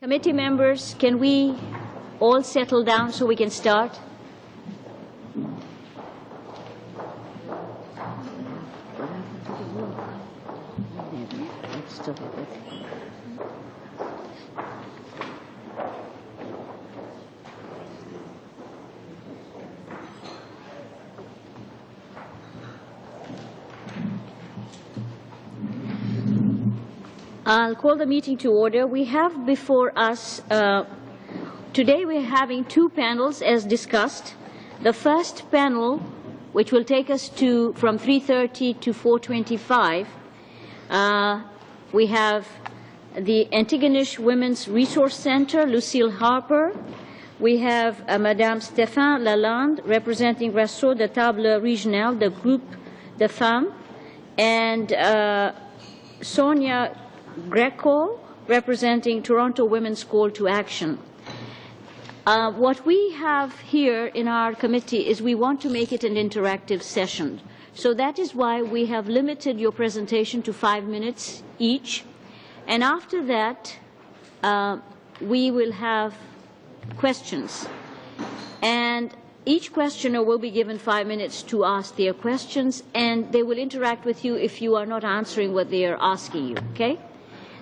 Committee members, can we all settle down so we can start? I'll call the meeting to order. We have before us, today we're having two panels as discussed. The first panel, which will take us to from 3:30 to 4:25, we have the Antigonish Women's Resource Center, Lucille Harper. We have Madame Stéphane Lalande, representing Réseau de Table Régional, the group de femmes, and Sonia Greco, representing Toronto Women's Call to Action. What we have here in our committee is we want to make it an interactive session. So that is why we have limited your presentation to 5 minutes each. And after that, we will have questions. And each questioner will be given 5 minutes to ask their questions, and they will interact with you if you are not answering what they are asking you, okay?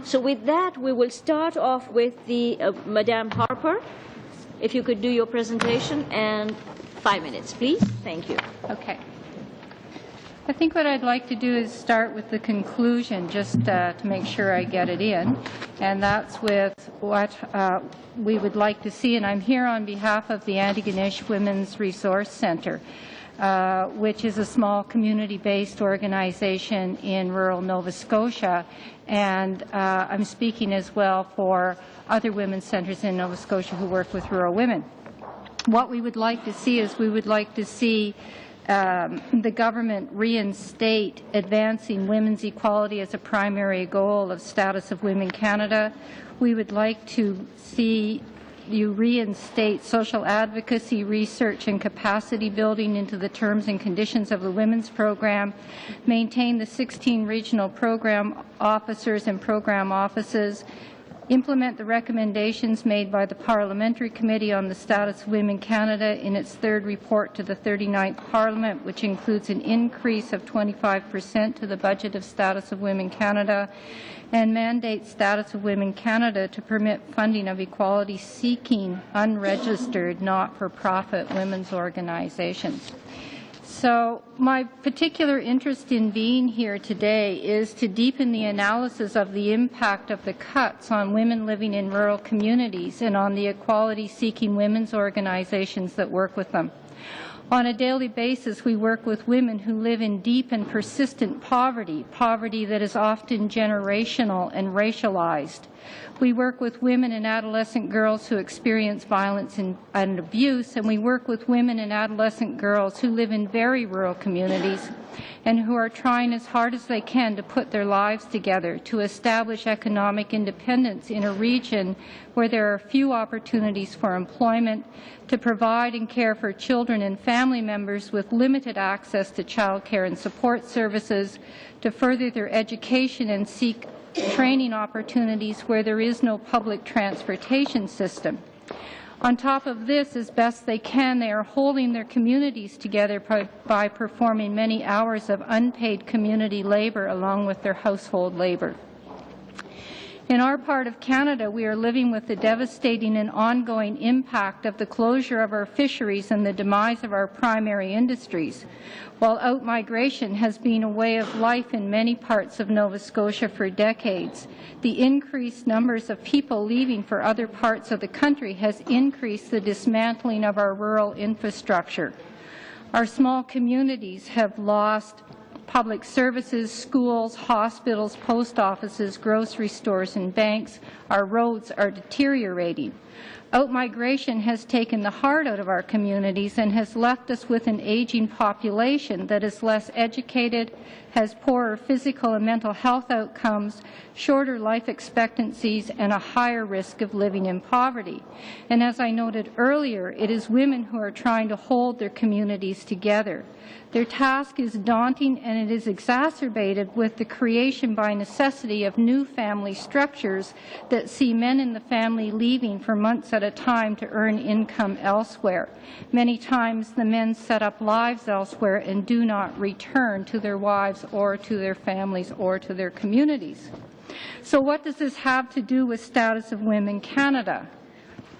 So with that, we will start off with the Madame Harper. If you could do your presentation, and 5 minutes, please. Thank you. Okay. I think what I'd like to do is start with the conclusion, just to make sure I get it in, and that's with what we would like to see. And I'm here on behalf of the Antigonish Women's Resource Center, which is a small community-based organization in rural Nova Scotia. And I'm speaking as well for other women's centres in Nova Scotia who work with rural women. What we would like to see is we would like to see the government reinstate advancing women's equality as a primary goal of Status of Women Canada. We would like to see you reinstate social advocacy, research and capacity building into the terms and conditions of the women's program, maintain the 16 regional program officers and program offices, implement the recommendations made by the Parliamentary Committee on the Status of Women Canada in its third report to the 39th Parliament, which includes an increase of 25% to the budget of Status of Women Canada, and mandate Status of Women Canada to permit funding of equality-seeking, unregistered, not-for-profit women's organizations. So my particular interest in being here today is to deepen the analysis of the impact of the cuts on women living in rural communities and on the equality-seeking women's organizations that work with them. On a daily basis, we work with women who live in deep and persistent poverty, poverty that is often generational and racialized. We work with women and adolescent girls who experience violence and abuse, and we work with women and adolescent girls who live in very rural communities and who are trying as hard as they can to put their lives together to establish economic independence in a region where there are few opportunities for employment, to provide and care for children and family members with limited access to child care and support services, to further their education and seek training opportunities where there is no public transportation system. On top of this, as best they can, they are holding their communities together by performing many hours of unpaid community labor along with their household labor. In our part of Canada, we are living with the devastating and ongoing impact of the closure of our fisheries and the demise of our primary industries. While out-migration has been a way of life in many parts of Nova Scotia for decades, the increased numbers of people leaving for other parts of the country has increased the dismantling of our rural infrastructure. Our small communities have lost public services, schools, hospitals, post offices, grocery stores and banks. Our roads are deteriorating. Outmigration has taken the heart out of our communities and has left us with an aging population that is less educated, has poorer physical and mental health outcomes, shorter life expectancies, and a higher risk of living in poverty. And as I noted earlier, it is women who are trying to hold their communities together. Their task is daunting, and it is exacerbated with the creation by necessity of new family structures that see men in the family leaving for months at a time to earn income elsewhere. Many times the men set up lives elsewhere and do not return to their wives or to their families or to their communities. So what does this have to do with status of women in Canada?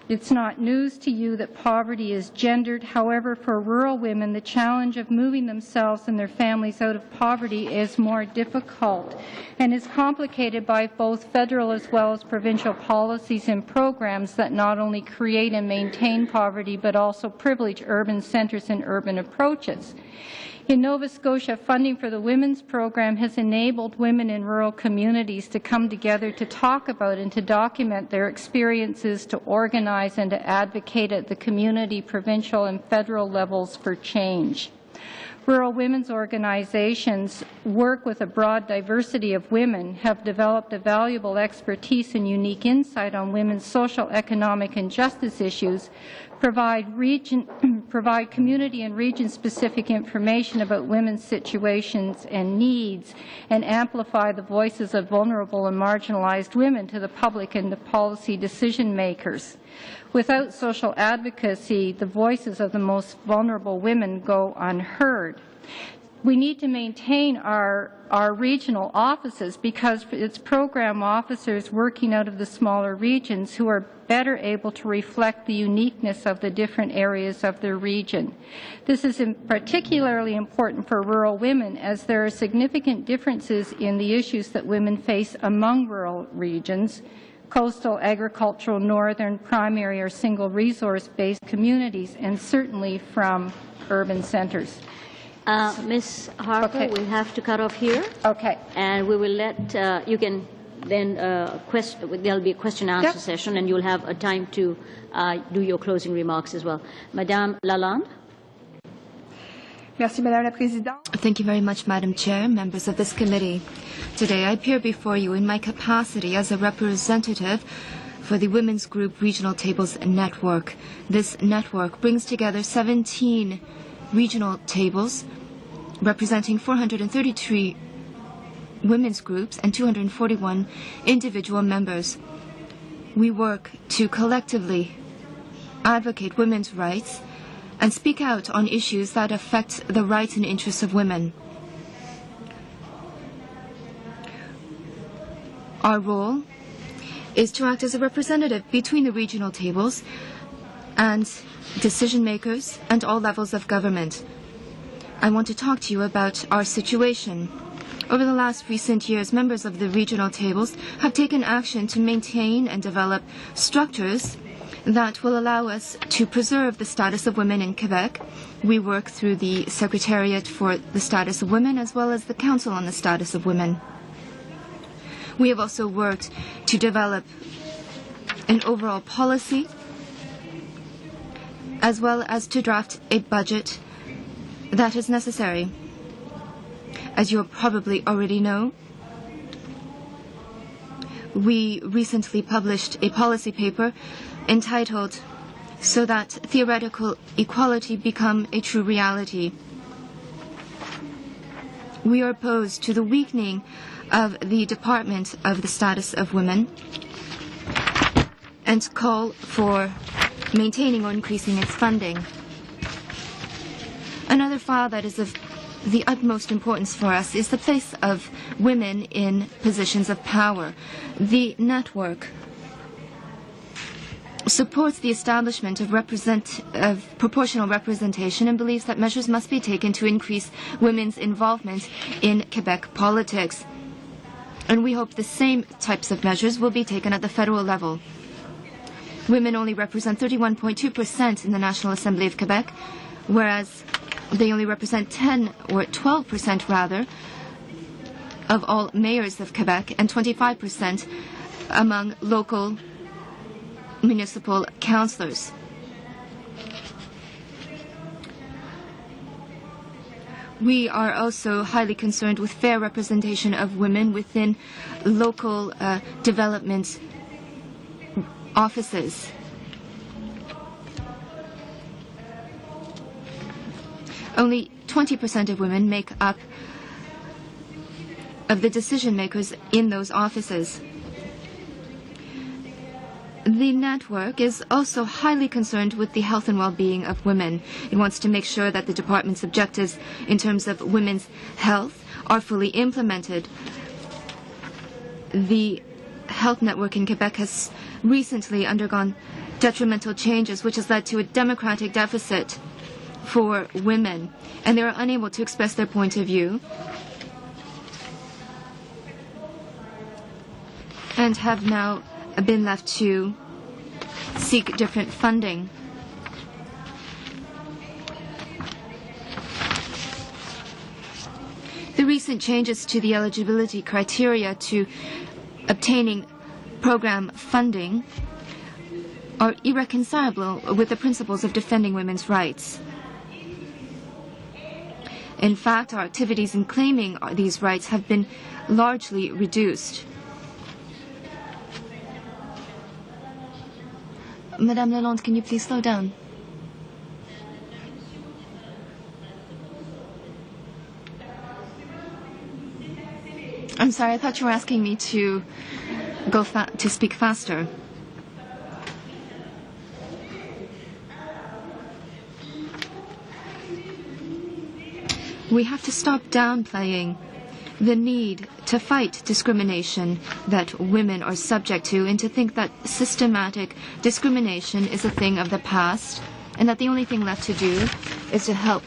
It's not news to you that poverty is gendered. However, for rural women, the challenge of moving themselves and their families out of poverty is more difficult and is complicated by both federal as well as provincial policies and programs that not only create and maintain poverty but also privilege urban centres and urban approaches. In Nova Scotia, funding for the Women's Program has enabled women in rural communities to come together to talk about and to document their experiences, to organize and to advocate at the community, provincial and federal levels for change. Rural women's organizations work with a broad diversity of women, have developed a valuable expertise and unique insight on women's social, economic, and justice issues, provide community and region-specific information about women's situations and needs, and amplify the voices of vulnerable and marginalized women to the public and the policy decision-makers. Without social advocacy, the voices of the most vulnerable women go unheard. We need to maintain our regional offices because it's program officers working out of the smaller regions who are better able to reflect the uniqueness of the different areas of their region. This is particularly important for rural women as there are significant differences in the issues that women face among rural regions, coastal, agricultural, northern, primary or single resource-based communities, and certainly from urban centres. Ms. Harper, Okay. we'll have to cut off here. Okay. And we will let, you can then, there'll be a question and answer Yep. session, and you'll have a time to do your closing remarks as well. Madame Lalonde. Merci, Madame la Présidente. Thank you very much, Madam Chair, members of this committee. Today I appear before you in my capacity as a representative for the Women's Group Regional Tables Network. This network brings together 17 regional tables representing 433 women's groups and 241 individual members. We work to collectively advocate women's rights and speak out on issues that affect the rights and interests of women. Our role is to act as a representative between the regional tables and decision makers and all levels of government. I want to talk to you about our situation. Over the last recent years, members of the regional tables have taken action to maintain and develop structures that will allow us to preserve the status of women in Quebec. We work through the Secretariat for the Status of Women as well as the Council on the Status of Women. We have also worked to develop an overall policy as well as to draft a budget that is necessary. As you probably already know, we recently published a policy paper entitled "So that Theoretical Equality Become a True Reality." We are opposed to the weakening of the Department of the Status of Women and call for maintaining or increasing its funding. Another file that is of the utmost importance for us is the place of women in positions of power. The network supports the establishment of proportional representation and believes that measures must be taken to increase women's involvement in Quebec politics. And we hope the same types of measures will be taken at the federal level. Women only represent 31.2% in the National Assembly of Quebec, whereas they only represent 10 or 12% rather of all mayors of Quebec and 25% among local municipal councillors. We are also highly concerned with fair representation of women within local development offices. Only 20% of women make up of the decision makers in those offices. The network is also highly concerned with the health and well-being of women. It wants to make sure that the department's objectives in terms of women's health are fully implemented. The health network in Quebec has recently undergone detrimental changes, which has led to a democratic deficit for women, and they are unable to express their point of view and have now been left to seek different funding. The recent changes to the eligibility criteria to obtaining program funding are irreconcilable with the principles of defending women's rights. In fact, our activities in claiming these rights have been largely reduced. Madame Lalonde, can you please slow down? I'm sorry, I thought you were asking me to to speak faster. We have to stop downplaying the need to fight discrimination that women are subject to, and to think that systematic discrimination is a thing of the past, and that the only thing left to do is to help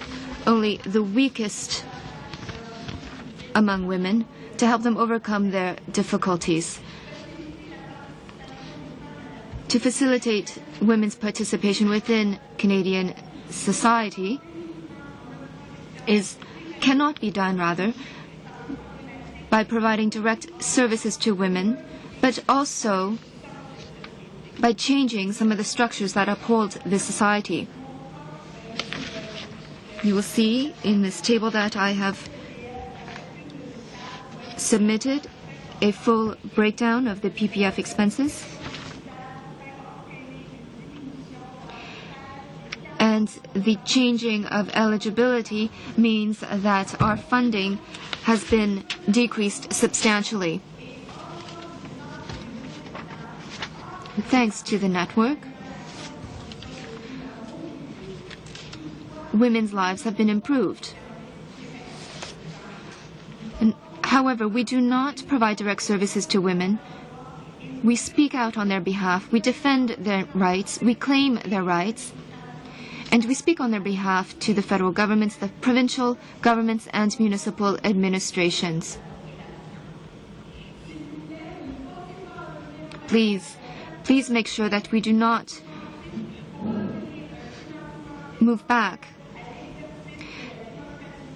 only the weakest among women, to help them overcome their difficulties. To facilitate women's participation within Canadian society cannot be done, rather, by providing direct services to women, but also by changing some of the structures that uphold this society. You will see in this table that I have submitted a full breakdown of the PPF expenses. And the changing of eligibility means that our funding has been decreased substantially. Thanks to the network, women's lives have been improved. However, we do not provide direct services to women. We speak out on their behalf, we defend their rights, we claim their rights, and we speak on their behalf to the federal governments, the provincial governments, and municipal administrations. Please make sure that we do not move back.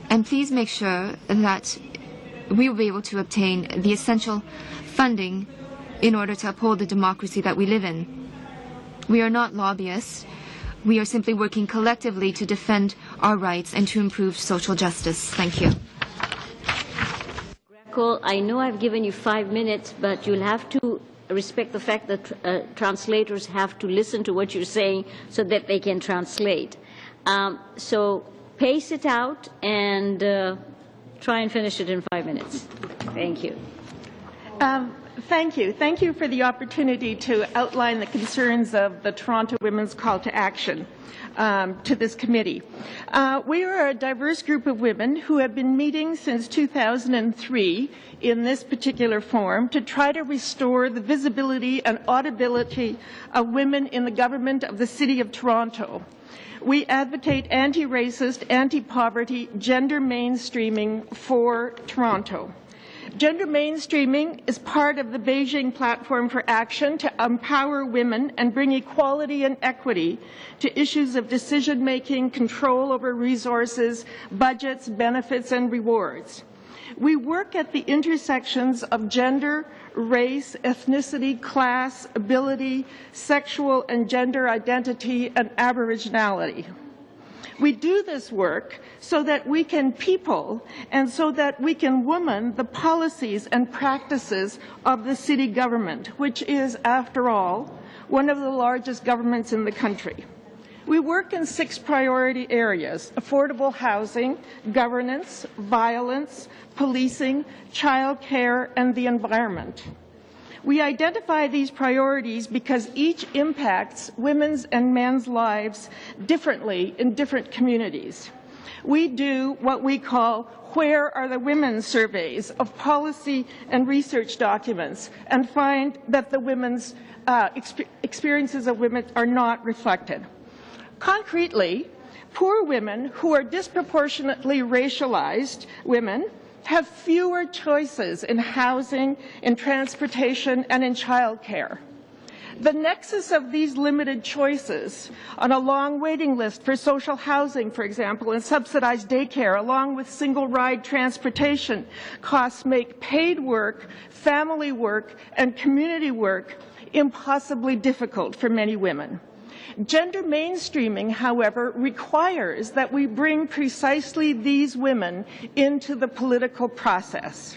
And please make sure that we will be able to obtain the essential funding in order to uphold the democracy that we live in. We are not lobbyists. We are simply working collectively to defend our rights and to improve social justice. Thank you. Greco, I know I've given you 5 minutes, but you'll have to respect the fact that translators have to listen to what you're saying so that they can translate. So pace it out and try and finish it in 5 minutes. Thank you. Thank you. Thank you for the opportunity to outline the concerns of the Toronto Women's Call to Action to this committee. We are a diverse group of women who have been meeting since 2003 in this particular forum to try to restore the visibility and audibility of women in the government of the City of Toronto. We advocate anti-racist, anti-poverty, gender mainstreaming for Toronto. Gender mainstreaming is part of the Beijing Platform for Action to empower women and bring equality and equity to issues of decision-making, control over resources, budgets, benefits, and rewards. We work at the intersections of gender, race, ethnicity, class, ability, sexual and gender identity, and Aboriginality. We do this work so that we can people and so that we can woman the policies and practices of the city government, which is, after all, one of the largest governments in the country. We work in 6 priority areas: affordable housing, governance, violence, policing, child care, and the environment. We identify these priorities because each impacts women's and men's lives differently in different communities. We do what we call "Where are the women?" surveys of policy and research documents and find that the women's experiences of women are not reflected. Concretely, poor women who are disproportionately racialized women have fewer choices in housing, in transportation, and in childcare. The nexus of these limited choices on a long waiting list for social housing, for example, and subsidized daycare, along with single-ride transportation costs, make paid work, family work, and community work impossibly difficult for many women. Gender mainstreaming, however, requires that we bring precisely these women into the political process.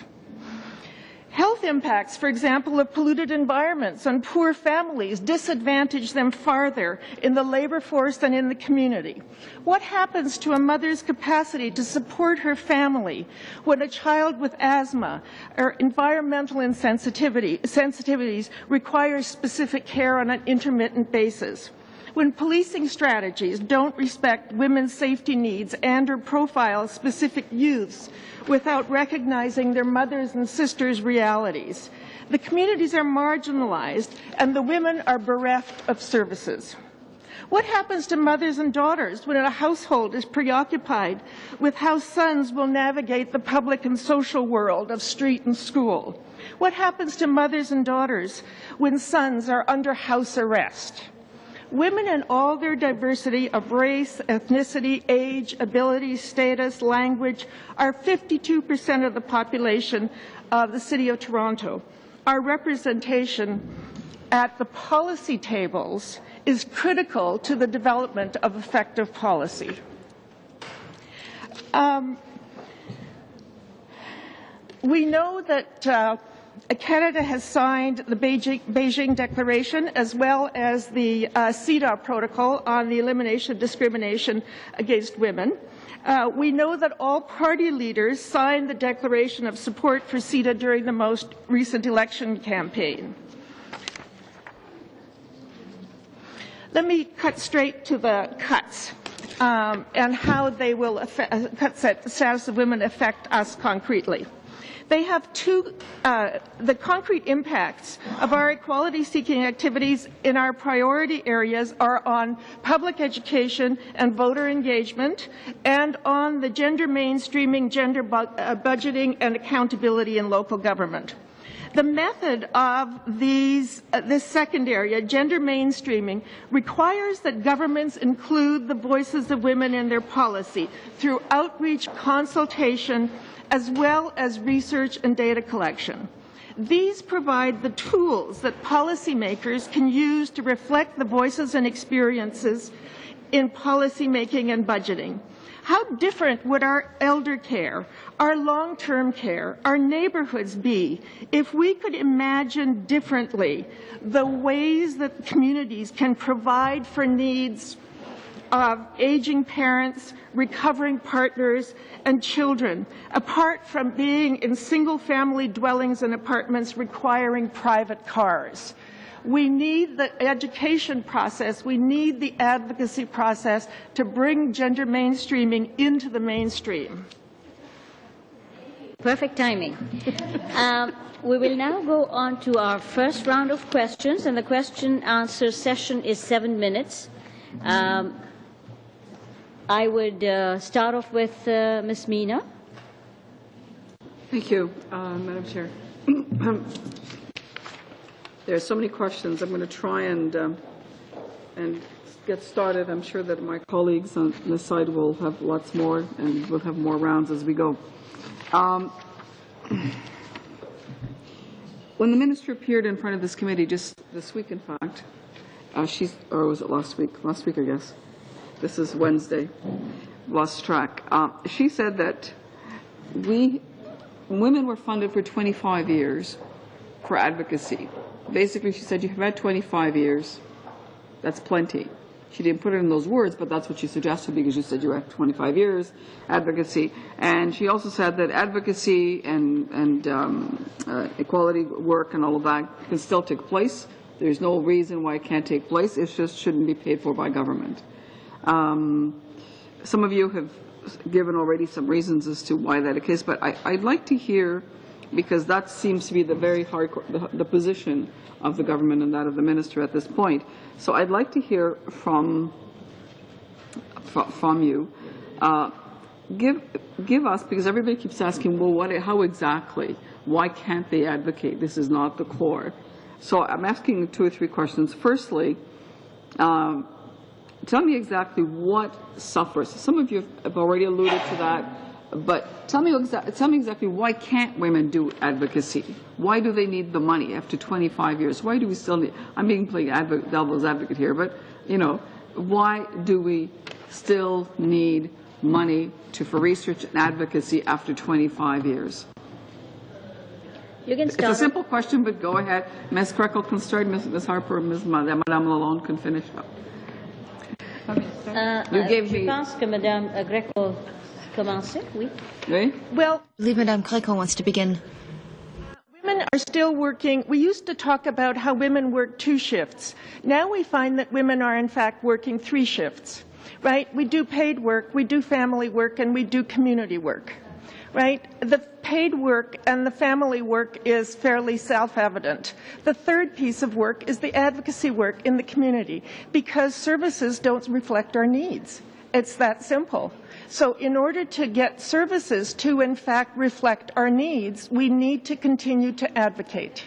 Health impacts, for example, of polluted environments on poor families disadvantage them farther in the labor force than in the community. What happens to a mother's capacity to support her family when a child with asthma or environmental sensitivities requires specific care on an intermittent basis? When policing strategies don't respect women's safety needs and or profile specific youths without recognizing their mothers' and sisters' realities. The communities are marginalized and the women are bereft of services. What happens to mothers and daughters when a household is preoccupied with how sons will navigate the public and social world of street and school? What happens to mothers and daughters when sons are under house arrest? Women in all their diversity of race, ethnicity, age, ability, status, language are 52% of the population of the City of Toronto. Our representation at the policy tables is critical to the development of effective policy. We know that Canada has signed the Beijing Declaration as well as the CEDAW Protocol on the elimination of discrimination against women. We know that all party leaders signed the declaration of support for CEDAW during the most recent election campaign. Let me cut straight to the cuts and how they will affect, cuts at the status of women affect us concretely. They have the concrete impacts of our equality-seeking activities in our priority areas are on public education and voter engagement, and on the gender mainstreaming, gender budgeting, and accountability in local government. The method of this second area, gender mainstreaming, requires that governments include the voices of women in their policy through outreach, consultation, as well as research and data collection. These provide the tools that policymakers can use to reflect the voices and experiences in policymaking and budgeting. How different would our elder care, our long-term care, our neighborhoods be if we could imagine differently the ways that communities can provide for needs of aging parents, recovering partners, and children, apart from being in single-family dwellings and apartments requiring private cars. We need the education process, we need the advocacy process to bring gender mainstreaming into the mainstream. Perfect timing. We will now go on to our first round of questions, and the question-answer session is 7 minutes. I would start off with Ms. Meena. Thank you, Madam Chair. There are so many questions. I'm going to try and get started. I'm sure that my colleagues on this side will have lots more, and we'll have more rounds as we go. when the minister appeared in front of this committee just this week, in fact, or was it last week? Last week, I guess. This is Wednesday. Lost track. She said that women were funded for 25 years for advocacy. Basically, she said, you've had 25 years. That's plenty. She didn't put it in those words, but that's what she suggested, because you said you had 25 years advocacy. And she also said that advocacy and equality work and all of that can still take place. There's no reason why it can't take place. It just shouldn't be paid for by government. Some of you have given already some reasons as to why that is the case, but I'd like to hear, because that seems to be the very hardcore, the position of the government and that of the minister at this point. So I'd like to hear from you. Give us, because everybody keeps asking, well, how exactly? Why can't they advocate? This is not the core. So I'm asking 2 or 3 questions. Firstly, tell me exactly what suffers. Some of you have already alluded to that, but tell me exactly why can't women do advocacy? Why do they need the money after 25 years? Why do we still need, I'm being playing devil's advocate here, but, you know, why do we still need money for research and advocacy after 25 years? You can start. It's a simple question, but go ahead. Ms. Krekel can start, Ms. Harper, Madame Lalonde can finish up. Je pense que Madame Greco commence. Oui. Oui? Well, I believe Madame Greco wants to begin. women are still working. We used to talk about how women work 2 shifts. Now we find that women are in fact working 3 shifts, right? We do paid work, we do family work, and we do community work, right? The paid work and the family work is fairly self-evident. The third piece of work is the advocacy work in the community, because services don't reflect our needs. It's that simple. So in order to get services to, in fact, reflect our needs, we need to continue to advocate.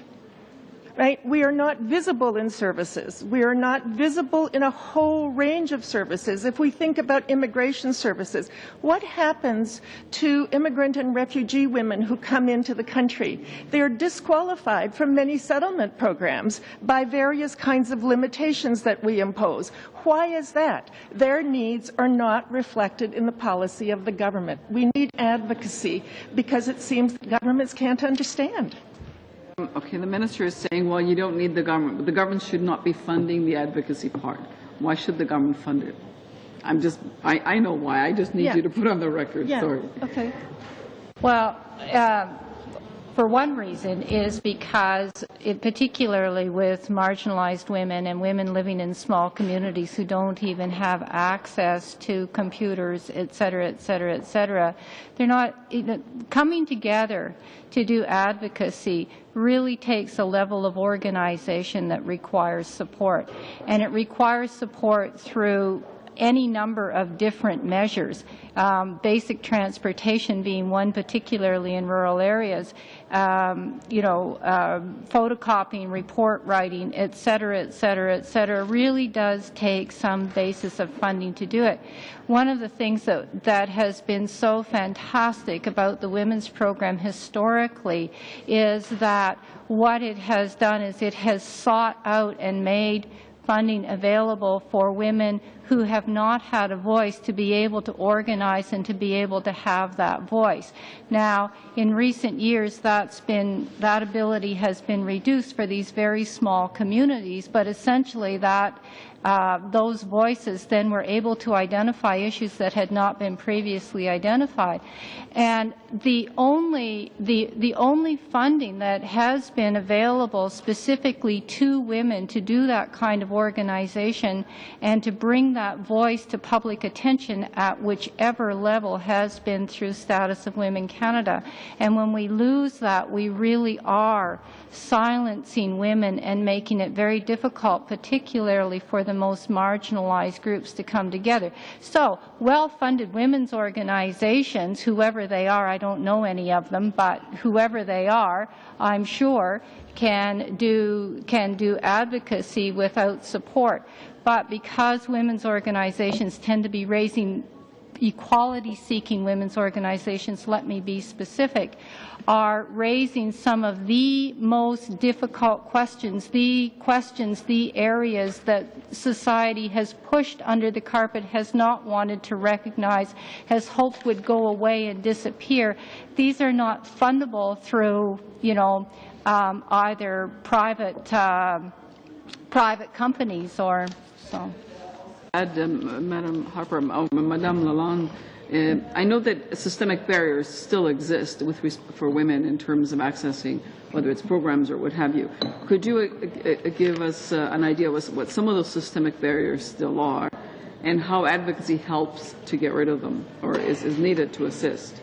Right? We are not visible in services. We are not visible in a whole range of services. If we think about immigration services, what happens to immigrant and refugee women who come into the country? They are disqualified from many settlement programs by various kinds of limitations that we impose. Why is that? Their needs are not reflected in the policy of the government. We need advocacy because it seems that governments can't understand. Okay, the minister is saying, well, you don't need the government, but the government should not be funding the advocacy part. Why should the government fund it? I know why. I just need you to put on the record. Yeah. Sorry. Okay. Well, for one reason is because, particularly with marginalized women and women living in small communities who don't even have access to computers, et cetera, et cetera, et cetera, they're not coming together to do advocacy really takes a level of organization that requires support. And it requires support through any number of different measures, basic transportation being one, particularly in rural areas, photocopying, report writing, et cetera, et cetera, et cetera, really does take some basis of funding to do it. One of the things that has been so fantastic about the women's program historically is that what it has done is it has sought out and made funding available for women who have not had a voice to be able to organize and to be able to have that voice. Now, in recent years, that ability has been reduced for these very small communities, but essentially those voices then were able to identify issues that had not been previously identified. And the only funding that has been available specifically to women to do that kind of organization and to bring that voice to public attention at whichever level has been through Status of Women Canada. And when we lose that, we really are silencing women and making it very difficult, particularly for the most marginalized groups, to come together. So, well-funded women's organizations, whoever they are, I don't know any of them, but whoever they are, I'm sure, can do advocacy without support. But because women's organizations tend to be raising equality-seeking women's organizations, let me be specific, are raising some of the most difficult questions, the areas that society has pushed under the carpet, has not wanted to recognize, has hoped would go away and disappear. These are not fundable through, either private companies or so. Madam Harper, Madame Lalonde, I know that systemic barriers still exist for women in terms of accessing, whether it's programs or what have you. Could you give us an idea of what some of those systemic barriers still are, and how advocacy helps to get rid of them, or is needed to assist?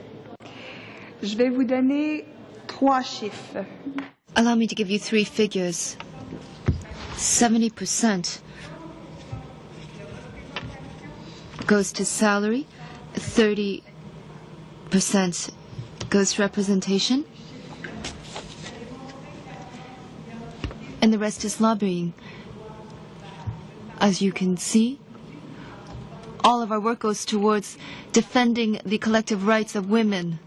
Je vais vous donner 3 chiffres. Allow me to give you 3 figures. 70% goes to salary, 30% goes to representation, and the rest is lobbying. As you can see, all of our work goes towards defending the collective rights of women.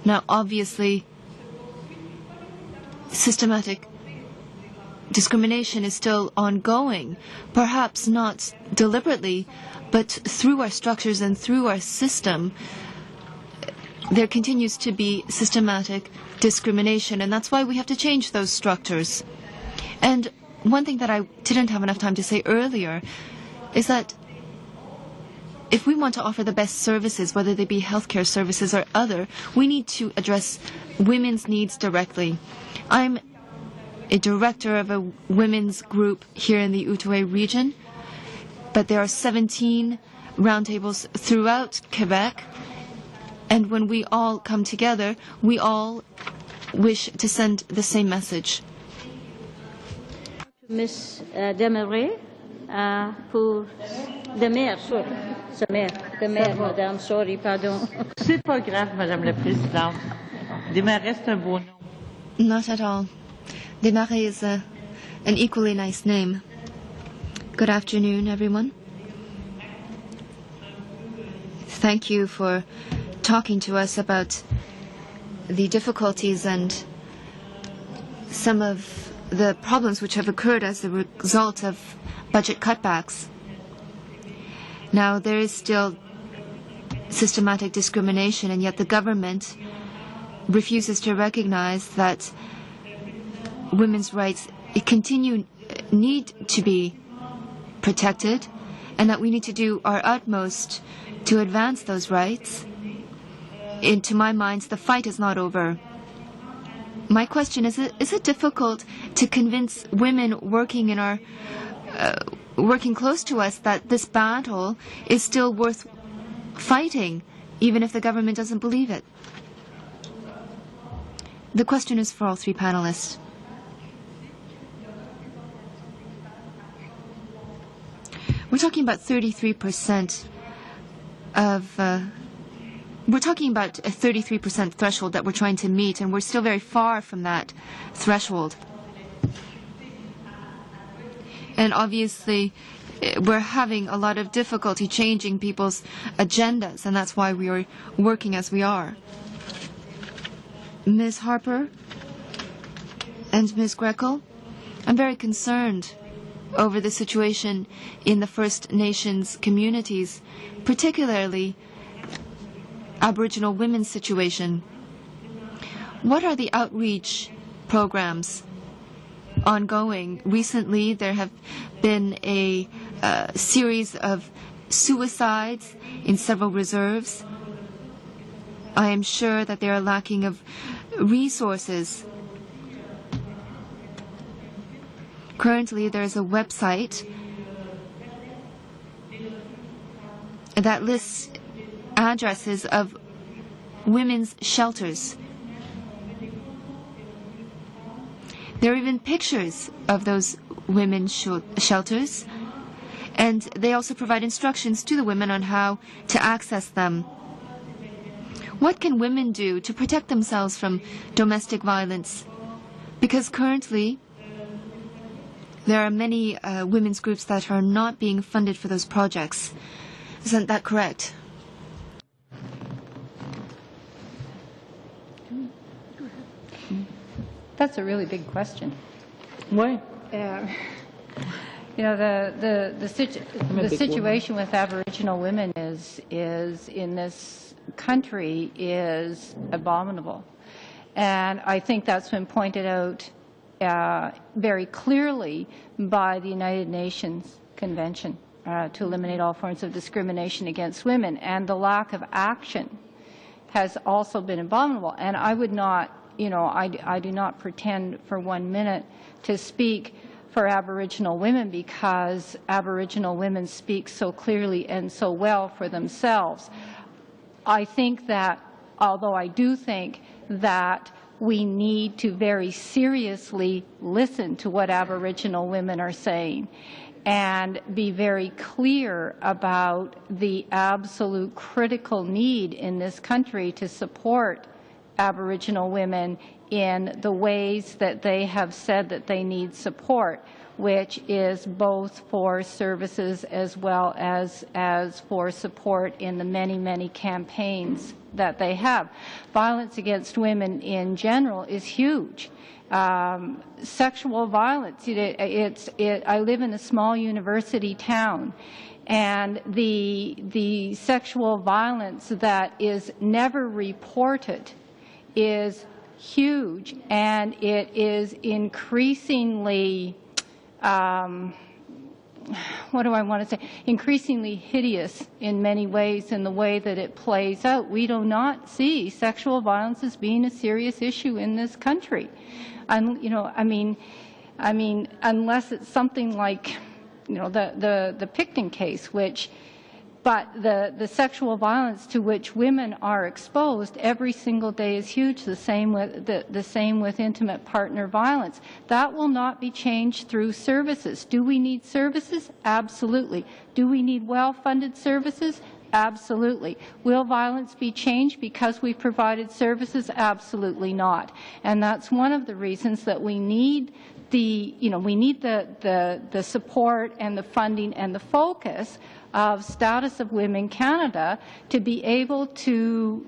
Now, obviously, systematic discrimination is still ongoing, perhaps not deliberately, but through our structures and through our system, there continues to be systematic discrimination, and that's why we have to change those structures. And one thing that I didn't have enough time to say earlier is that if we want to offer the best services, whether they be healthcare services or other, we need to address women's needs directly. I'm a director of a women's group here in the Outaouais region, but there are 17 roundtables throughout Quebec, and when we all come together, we all wish to send the same message. Ms. Desmarais, pour Desmarais, madame, sorry, pardon. C'est pas grave, Madame la Présidente. Desmarais, c'est un beau nom. Not at all. Desmarais is an equally nice name. Good afternoon, everyone. Thank you for talking to us about the difficulties and some of the problems which have occurred as a result of budget cutbacks. Now, there is still systematic discrimination, and yet the government refuses to recognize that women's rights need to be protected, and that we need to do our utmost to advance those rights. To my mind, the fight is not over. My question is it difficult to convince women working working close to us that this battle is still worth fighting, even if the government doesn't believe it? The question is for all 3 panelists. We're talking about 33% we're talking about a 33% threshold that we're trying to meet, and we're still very far from that threshold. And obviously, we're having a lot of difficulty changing people's agendas, and that's why we are working as we are. Ms. Harper and Ms. Greco, I'm very concerned over the situation in the First Nations communities, particularly Aboriginal women's situation. What are the outreach programs ongoing? Recently, there have been a series of suicides in several reserves. I am sure that they are lacking of resources. Currently, there is a website that lists addresses of women's shelters. There are even pictures of those women's shelters, and they also provide instructions to the women on how to access them. What can women do to protect themselves from domestic violence? Because currently, there are many women's groups that are not being funded for those projects. Isn't that correct? That's a really big question. Oui. You know, the situation with Aboriginal women is in this country is abominable, and I think that's been pointed out very clearly by the United Nations Convention to eliminate all forms of discrimination against women, and the lack of action has also been abominable. And I would not, you know, I do not pretend for 1 minute to speak for Aboriginal women, because Aboriginal women speak so clearly and so well for themselves. I think that, although I do think that we need to very seriously listen to what Aboriginal women are saying and be very clear about the absolute critical need in this country to support Aboriginal women in the ways that they have said that they need support, which is both for services as well as for support in the many, many campaigns that they have. Violence against women in general is huge. Sexual violence, I live in a small university town, and the sexual violence that is never reported is huge, and it is increasingly, what do I want to say, increasingly hideous in many ways in the way that it plays out. We do not see sexual violence as being a serious issue in this country. You know, I mean, unless it's something like, you know, the Picton case, which, but the sexual violence to which women are exposed every single day is huge. The same with intimate partner violence. That will not be changed through services. Do we need services? Absolutely. Do we need well-funded services? Absolutely. Will violence be changed because we've provided services? Absolutely not. And that's one of the reasons that we need the support and the funding and the focus of Status of Women Canada to be able to,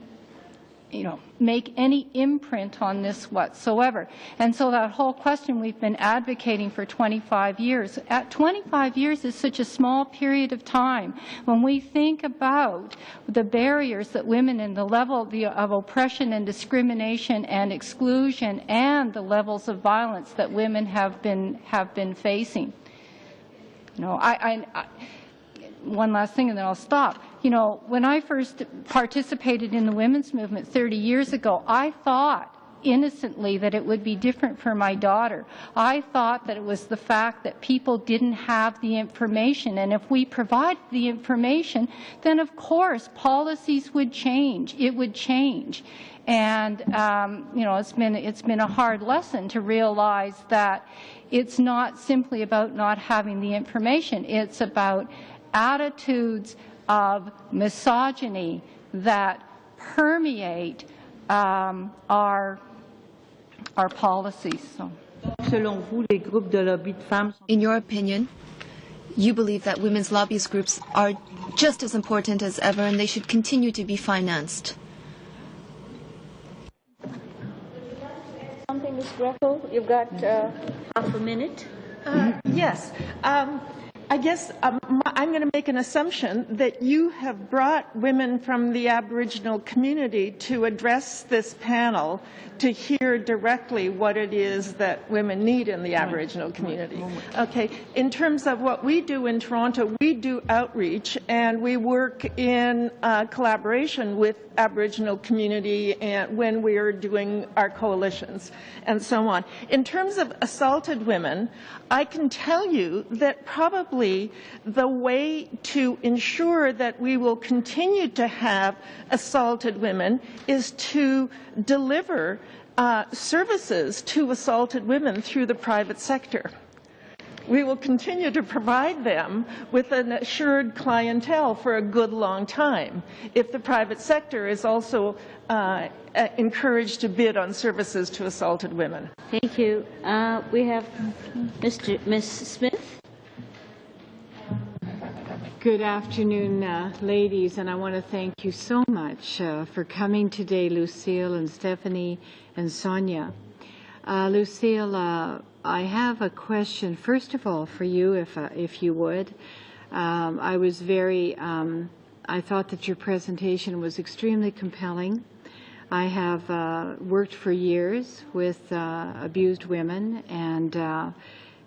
you know, make any imprint on this whatsoever. And so that whole question we've been advocating for 25 years. At 25 years is such a small period of time. When we think about the barriers that women and the level of oppression and discrimination and exclusion and the levels of violence that women have been facing. You know, one last thing and then I'll stop. You know, when I first participated in the women's movement 30 years ago, I thought innocently that it would be different for my daughter. I thought that it was the fact that people didn't have the information, and if we provided the information, then of course policies would change. It would change. And you know, it's been a hard lesson to realize that it's not simply about not having the information. It's about attitudes of misogyny that permeate our policies. So. In your opinion, you believe that women's lobbyist groups are just as important as ever and they should continue to be financed. Something, Ms. Greco, you've got half a minute. Yes. I guess I'm going to make an assumption that you have brought women from the Aboriginal community to address this panel to hear directly what it is that women need in the Aboriginal community. Okay. In terms of what we do in Toronto, we do outreach and we work in collaboration with Aboriginal community and when we are doing our coalitions and so on. In terms of assaulted women, I can tell you that probably the way to ensure that we will continue to have assaulted women is to deliver services to assaulted women through the private sector. We will continue to provide them with an assured clientele for a good long time if the private sector is also encouraged to bid on services to assaulted women. Thank you. We have Ms. Smith. Good afternoon, ladies, and I want to thank you so much for coming today, Lucille and Stephanie and Sonia. Lucille, I have a question, first of all, for you, if you would. I was I thought that your presentation was extremely compelling. I have worked for years with abused women and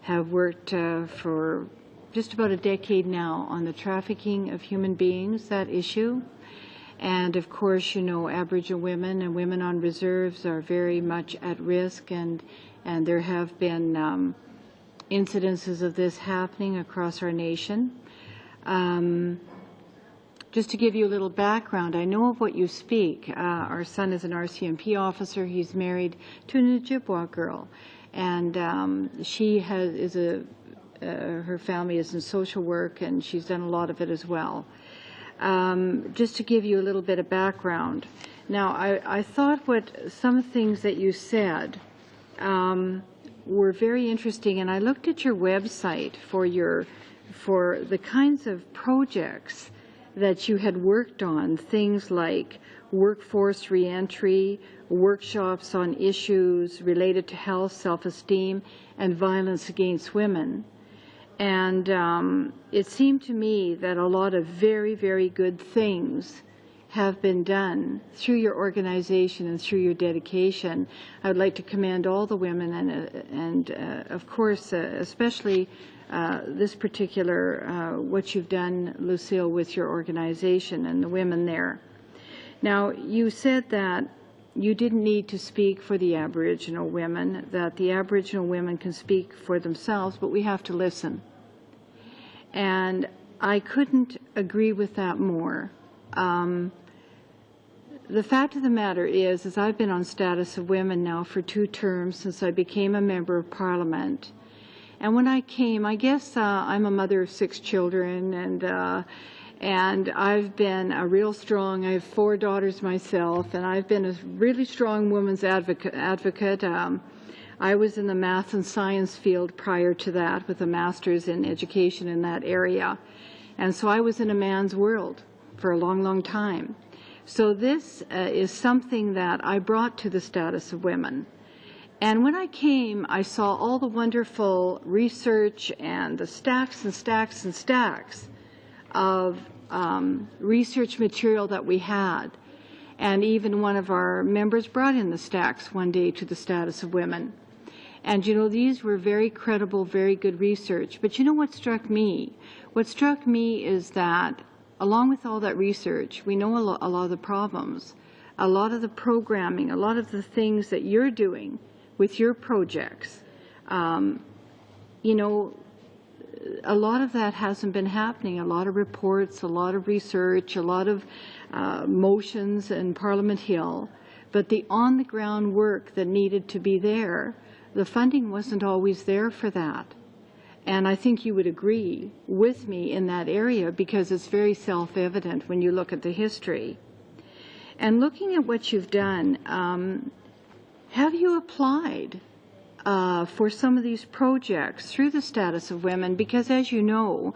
have worked for just about a decade now on the trafficking of human beings, that issue. And of course, you know, Aboriginal women and women on reserves are very much at risk, and there have been incidences of this happening across our nation. Just to give you a little background, I know of what you speak. Our son is an RCMP officer. He's married to an Ojibwa girl, and her family is in social work, and she's done a lot of it as well. Just to give you a little bit of background. Now, I thought some things that you said were very interesting, and I looked at your website for the kinds of projects that you had worked on, things like workforce reentry, workshops on issues related to health, self-esteem, and violence against women. And it seemed to me that a lot of very, very good things have been done through your organization and through your dedication. I would like to commend all the women and of course, especially this particular, what you've done, Lucille, with your organization and the women there. Now, you said that you didn't need to speak for the Aboriginal women, that the Aboriginal women can speak for themselves, but we have to listen. And I couldn't agree with that more. The fact of the matter is I've been on status of women now for 2 terms since I became a member of Parliament. And when I came, I guess I'm a mother of 6 children, and I've been a real strong, I have 4 daughters myself, and I've been a really strong women's advocate. I was in the math and science field prior to that with a master's in education in that area. And so I was in a man's world for a long, long time. So this is something that I brought to the status of women. And when I came, I saw all the wonderful research and the stacks and stacks and stacks of research material that we had. And even one of our members brought in the stacks one day to the status of women. And, you know, these were very credible, very good research. But you know what struck me? What struck me is that, along with all that research, we know a lot of the problems, a lot of the programming, a lot of the things that you're doing with your projects. You know, a lot of that hasn't been happening. A lot of reports, a lot of research, a lot of motions in Parliament Hill. But the on-the-ground work that needed to be there, the funding wasn't always there for that. And I think you would agree with me in that area because it's very self-evident when you look at the history. And looking at what you've done, have you applied for some of these projects through the status of women? Because as you know,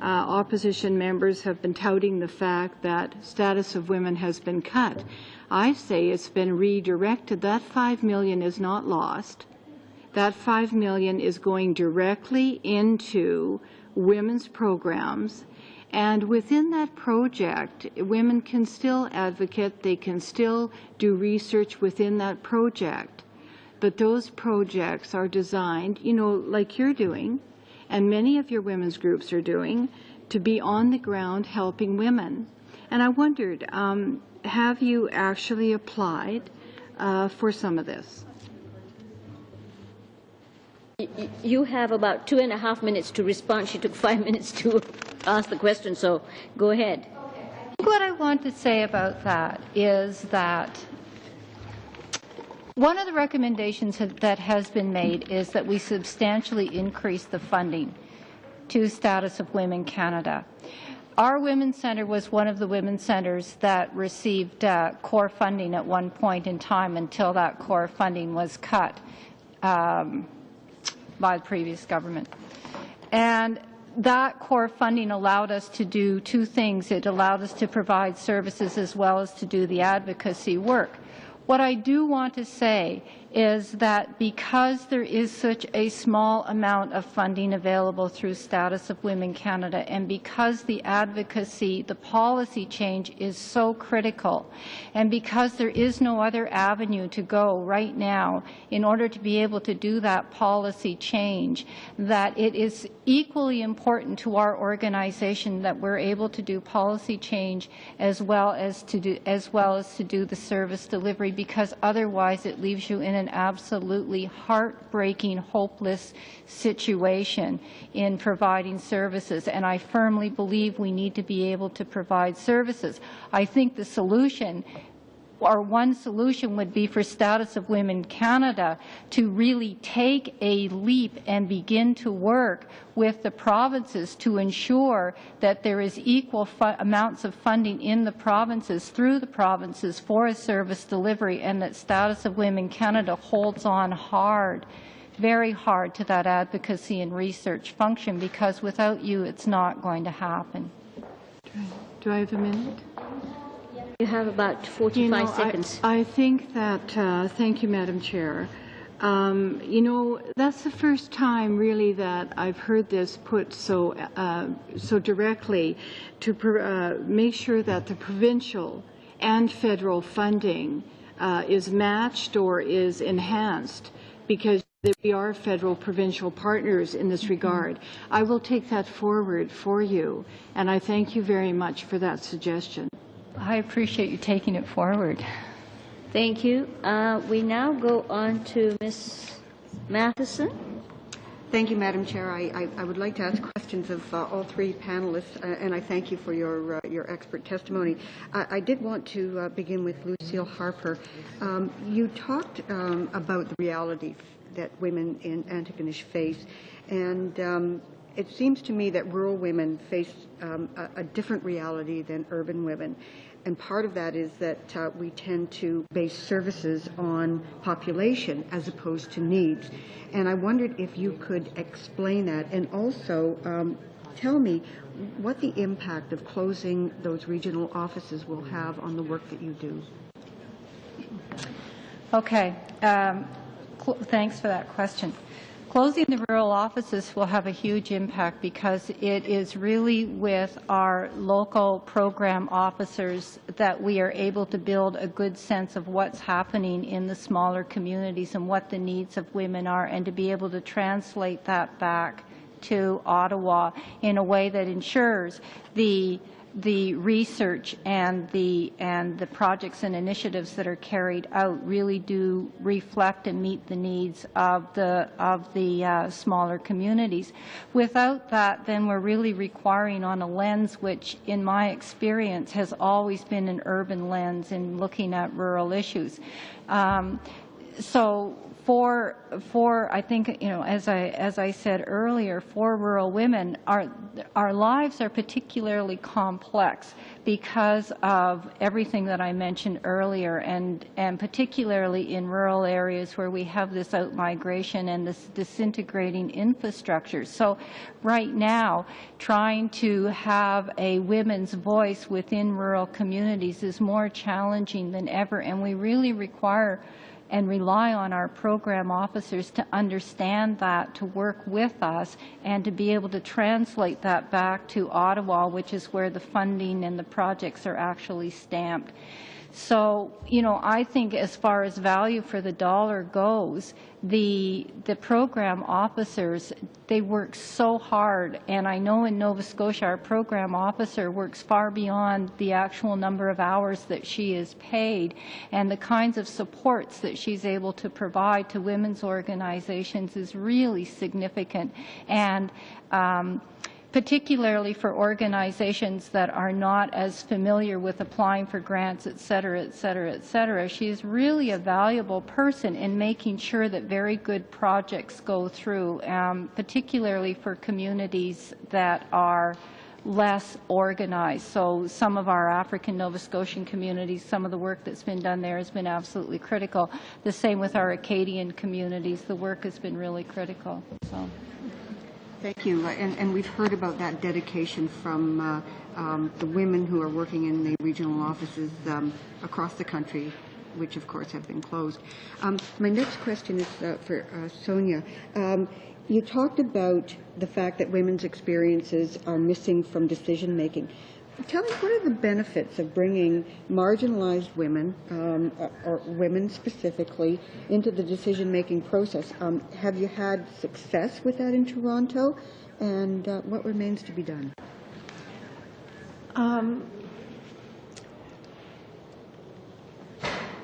opposition members have been touting the fact that status of women has been cut. I say it's been redirected. That $5 million is not lost. That $5 million is going directly into women's programs. And within that project, women can still advocate, they can still do research within that project. But those projects are designed, you know, like you're doing, and many of your women's groups are doing, to be on the ground helping women. And I wondered, have you actually applied for some of this? You have about 2.5 minutes to respond. She took 5 minutes to ask the question, so go ahead. What I want to say about that is that one of the recommendations that has been made is that we substantially increase the funding to Status of Women Canada. Our Women's Centre was one of the women's centres that received core funding at one point in time until that core funding was cut by the previous government. And that core funding allowed us to do two things. It allowed us to provide services as well as to do the advocacy work. What I do want to say is that because there is such a small amount of funding available through Status of Women Canada, and because the advocacy, the policy change is so critical, and because there is no other avenue to go right now in order to be able to do that policy change, that it is equally important to our organization that we're able to do policy change as well as to do the service delivery, because otherwise it leaves you in an absolutely heartbreaking, hopeless situation in providing services. And I firmly believe we need to be able to provide services. I think the solution, or one solution, would be for Status of Women Canada to really take a leap and begin to work with the provinces to ensure that there is equal amounts of funding in the provinces, through the provinces, for a service delivery, and that Status of Women Canada holds on hard, very hard, to that advocacy and research function, because without you it's not going to happen. Do I have a minute? You have about 45 seconds. I think that, thank you, Madam Chair. That's the first time really that I've heard this put so directly, to make sure that the provincial and federal funding is matched or is enhanced, because we are federal provincial partners in this regard. I will take that forward for you, and I thank you very much for that suggestion. I appreciate you taking it forward. Thank you. We now go on to Ms. Matheson. Thank you, Madam Chair. I would like to ask questions of all three panelists, and I thank you for your expert testimony. I did want to begin with Lucille Harper. You talked about the reality that women in Antigonish face, and it seems to me that rural women face a different reality than urban women. And part of that is that we tend to base services on population as opposed to needs. And I wondered if you could explain that, and also tell me what the impact of closing those regional offices will have on the work that you do. Okay. Thanks for that question. Closing the rural offices will have a huge impact, because it is really with our local program officers that we are able to build a good sense of what's happening in the smaller communities and what the needs of women are, and to be able to translate that back to Ottawa in a way that ensures the research and the projects and initiatives that are carried out really do reflect and meet the needs of the smaller communities. Without that, then we're really requiring on a lens which, in my experience, has always been an urban lens in looking at rural issues. So for I think, as I said earlier, for rural women, our lives are particularly complex because of everything that I mentioned earlier, and particularly in rural areas where we have this out-migration and this disintegrating infrastructure. So right now, trying to have a women's voice within rural communities is more challenging than ever, and we really require and rely on our program officers to understand that, to work with us, and to be able to translate that back to Ottawa, which is where the funding and the projects are actually stamped. So, I think as far as value for the dollar goes, the program officers, they work so hard, and I know in Nova Scotia our program officer works far beyond the actual number of hours that she is paid, and the kinds of supports that she's able to provide to women's organizations is really significant. And particularly for organizations that are not as familiar with applying for grants, et cetera, et cetera, et cetera. She is really a valuable person in making sure that very good projects go through, particularly for communities that are less organized. So some of our African Nova Scotian communities, some of the work that's been done there has been absolutely critical. The same with our Acadian communities. The work has been really critical. So. Thank you. And we've heard about that dedication from the women who are working in the regional offices across the country, which of course have been closed. My next question is for Sonia. You talked about the fact that women's experiences are missing from decision making. Tell me, what are the benefits of bringing marginalized women, or women specifically, into the decision-making process? Have you had success with that in Toronto, and what remains to be done?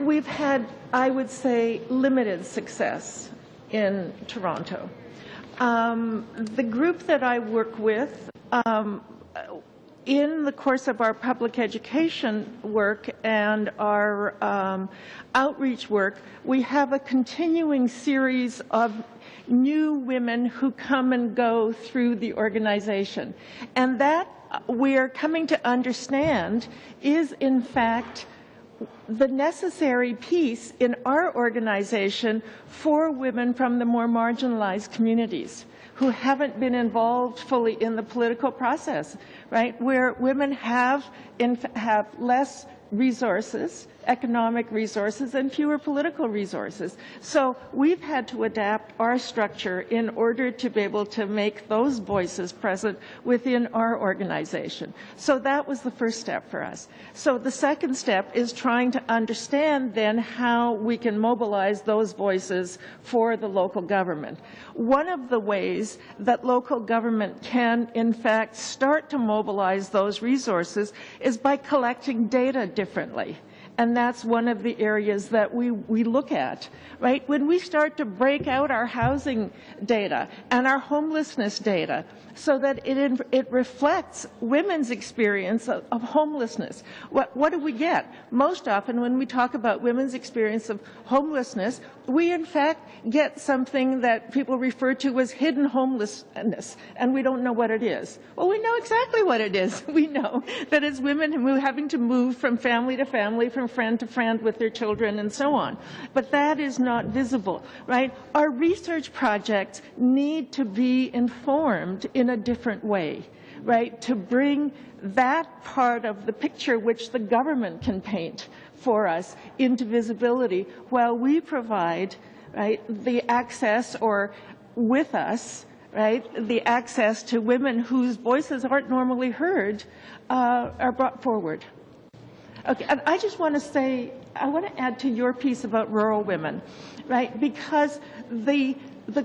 We've had, I would say, limited success in Toronto. The group that I work with, in the course of our public education work and our outreach work, we have a continuing series of new women who come and go through the organization. And that we're coming to understand is, in fact, the necessary piece in our organization for women from the more marginalized communities who haven't been involved fully in the political process, right? Where women have less resources, economic resources, and fewer political resources. So we've had to adapt our structure in order to be able to make those voices present within our organization. So that was the first step for us. So the second step is trying to understand then how we can mobilize those voices for the local government. One of the ways that local government can, in fact, start to mobilize those resources is by collecting data differently. And that's one of the areas that we look at, right? When we start to break out our housing data and our homelessness data so that it reflects women's experience of homelessness, what do we get? Most often when we talk about women's experience of homelessness, we in fact get something that people refer to as hidden homelessness, and we don't know what it is. Well, we know exactly what it is. We know that it's women who are having to move from family to family, from friend to friend with their children and so on. But that is not visible, right? Our research projects need to be informed in a different way, right? To bring that part of the picture which the government can paint for us into visibility while we provide, right, the access, or with us, right, the access to women whose voices aren't normally heard are brought forward. Okay, and I just want to say, I want to add to your piece about rural women, right, because the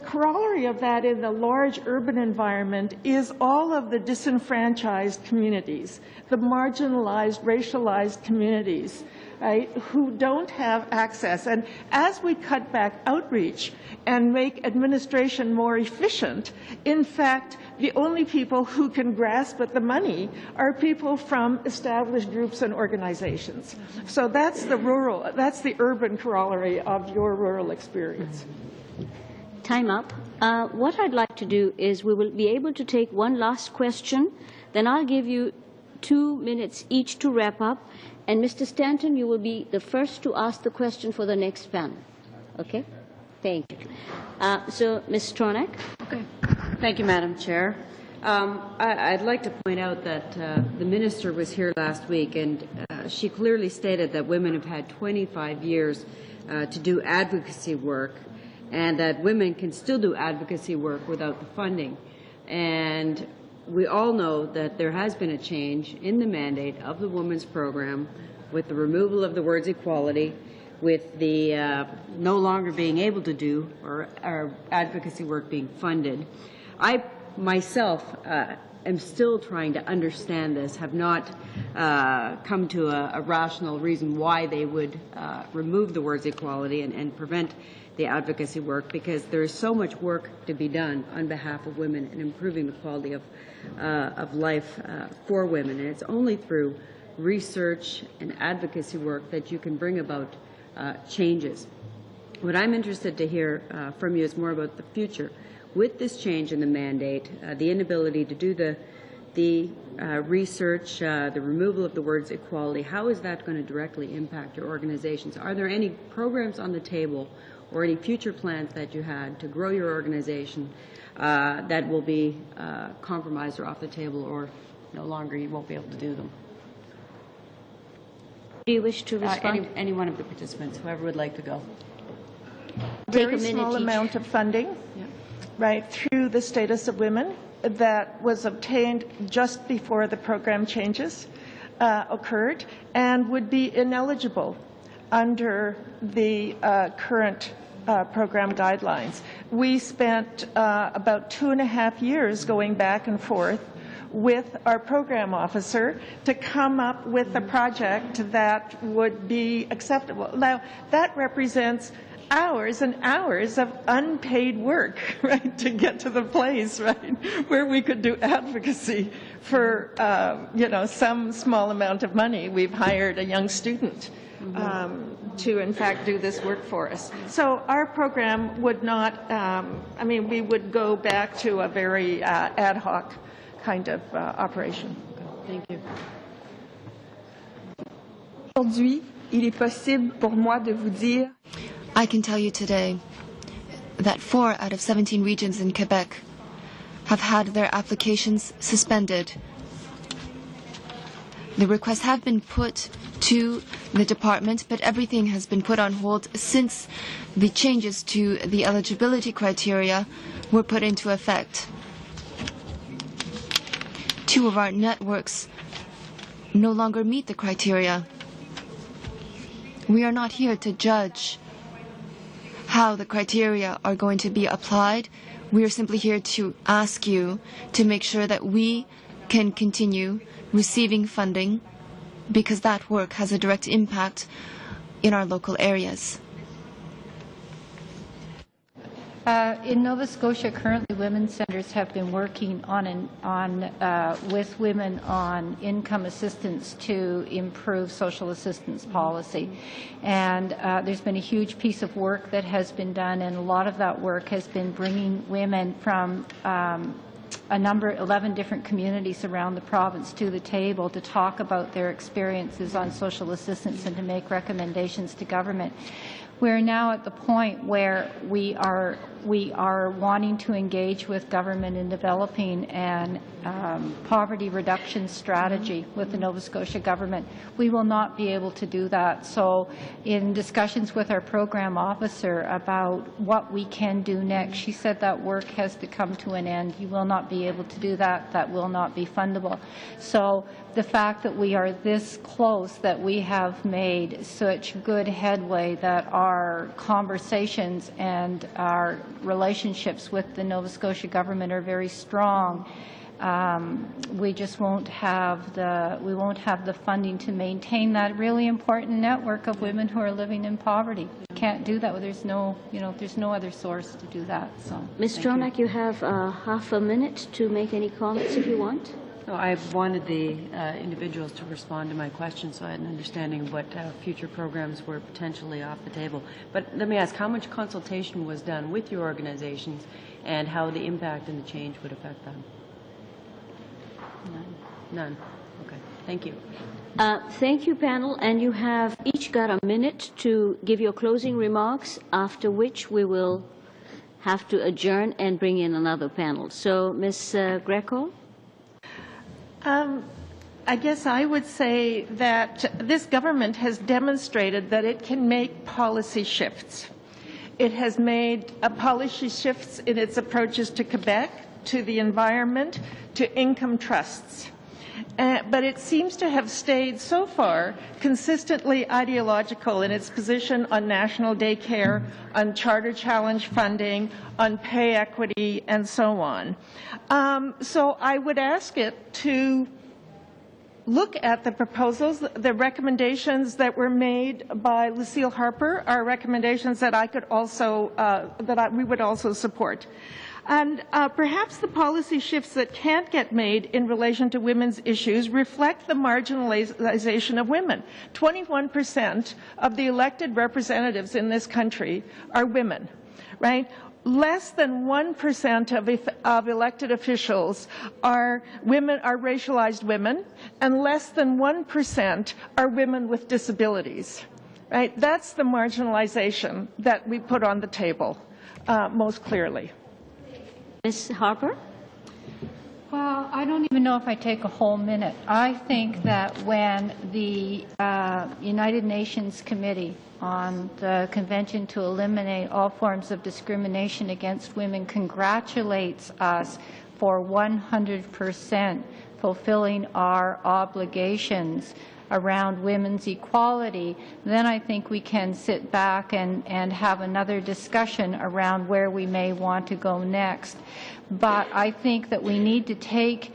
corollary of that in the large urban environment is all of the disenfranchised communities, the marginalized, racialized communities, right, who don't have access. And as we cut back outreach and make administration more efficient, in fact, the only people who can grasp at the money are people from established groups and organizations. So that's the urban corollary of your rural experience. Time up. What I'd like to do is we will be able to take one last question, then I'll give you 2 minutes each to wrap up, and Mr. Stanton, you will be the first to ask the question for the next panel. Okay? Thank you. So, Ms. Stronach. Okay. Thank you, Madam Chair. I'd like to point out that the minister was here last week, and she clearly stated that women have had 25 years to do advocacy work, and that women can still do advocacy work without the funding. And we all know that there has been a change in the mandate of the Women's Program with the removal of the words equality, with the no longer being able to do or advocacy work being funded. I myself am still trying to understand this, have not come to a rational reason why they would remove the words equality and prevent the advocacy work, because there is so much work to be done on behalf of women in improving the quality of life for women. And it's only through research and advocacy work that you can bring about changes. What I'm interested to hear from you is more about the future. With this change in the mandate, the inability to do the research, the removal of the words equality, how is that going to directly impact your organizations? Are there any programs on the table or any future plans that you had to grow your organization that will be compromised or off the table, or no longer you won't be able to do them? Do you wish to respond? Any one of the participants, whoever would like to go. Very small amount of funding, right, through the Status of Women that was obtained just before the program changes occurred, and would be ineligible under the current program guidelines. We spent about 2.5 years going back and forth with our program officer to come up with a project that would be acceptable. Now, that represents hours and hours of unpaid work, right, to get to the place, right, where we could do advocacy for, some small amount of money. We've hired a young student to, in fact, do this work for us. So our program would not, we would go back to a very ad hoc kind of operation. Thank you. Aujourd'hui, il est possible pour moi de vous dire I can tell you today that 4 out of 17 regions in Quebec have had their applications suspended. The requests have been put to the department, but everything has been put on hold since the changes to the eligibility criteria were put into effect. 2 of our networks no longer meet the criteria. We are not here to judge how the criteria are going to be applied. We are simply here to ask you to make sure that we can continue receiving funding, because that work has a direct impact in our local areas. In Nova Scotia, currently women's centres have been working with women on income assistance to improve social assistance policy. And there's been a huge piece of work that has been done, and a lot of that work has been bringing women from 11 different communities around the province to the table to talk about their experiences on social assistance and to make recommendations to government. We're now at the point where we are wanting to engage with government in developing an poverty reduction strategy with the Nova Scotia government. We will not be able to do that. So in discussions with our program officer about what we can do next, she said that work has to come to an end. You will not be able to do that. That will not be fundable. So the fact that we are this close, that we have made such good headway, that our conversations and our relationships with the Nova Scotia government are very strong, we just won't have the funding to maintain that really important network of women who are living in poverty. We can't do that. There's no other source to do that. So, Ms. Stronach, you have half a minute to make any comments if you want. No, I wanted the individuals to respond to my question so I had an understanding of what future programs were potentially off the table. But let me ask, how much consultation was done with your organizations and how the impact and the change would affect them? None. Okay. Thank you. Thank you, panel. And you have each got a minute to give your closing remarks, after which we will have to adjourn and bring in another panel. So, Ms. Greco? I guess I would say that this government has demonstrated that it can make policy shifts. It has made policy shifts in its approaches to Quebec, to the environment, to income trusts. But it seems to have stayed so far consistently ideological in its position on national daycare, on charter challenge funding, on pay equity, and so on. So I would ask it to look at the proposals, the recommendations that were made by Lucille Harper are recommendations that I could also, we would also support. And perhaps the policy shifts that can't get made in relation to women's issues reflect the marginalization of women. 21% of the elected representatives in this country are women, right? Less than 1% of elected officials are racialized women, and less than 1% are women with disabilities. right? That's the marginalization that we put on the table most clearly. Ms. Harper? Well, I don't even know if I take a whole minute. I think that when the United Nations Committee on the Convention to Eliminate All Forms of Discrimination Against Women congratulates us for 100% fulfilling our obligations around women's equality, then I think we can sit back and have another discussion around where we may want to go next. But I think that we need to take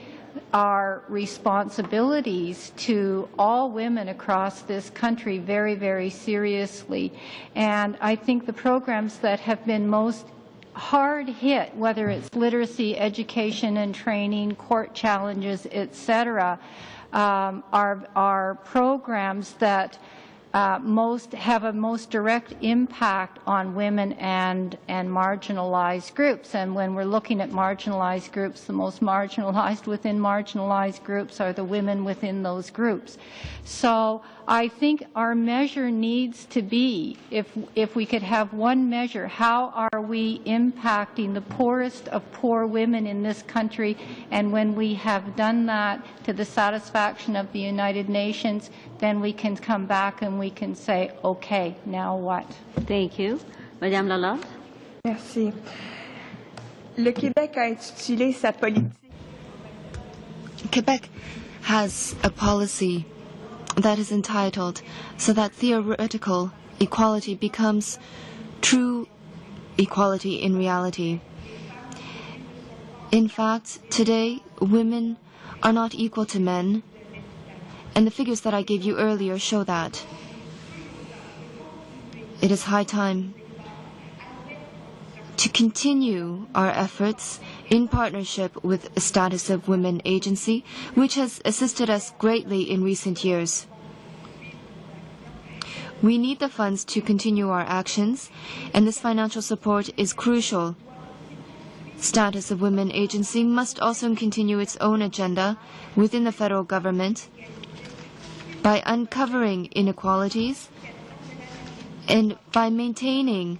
our responsibilities to all women across this country very, very seriously. And I think the programs that have been most hard hit, whether it's literacy, education and training, court challenges, etc., are programs that have a most direct impact on women and marginalized groups. And when we're looking at marginalized groups, the most marginalized within marginalized groups are the women within those groups. So I think our measure needs to be, if we could have one measure, how are we impacting the poorest of poor women in this country? And when we have done that to the satisfaction of the United Nations, then we can come back and we can say, okay, now what? Thank you. Madame Lalonde? Merci. Le Québec a intitulé sa politique. Quebec has a policy that is entitled so that theoretical equality becomes true equality in reality. In fact, today, women are not equal to men, and the figures that I gave you earlier show that. It is high time to continue our efforts in partnership with the Status of Women Agency, which has assisted us greatly in recent years. We need the funds to continue our actions, and this financial support is crucial. Status of Women Agency must also continue its own agenda within the federal government by uncovering inequalities and by maintaining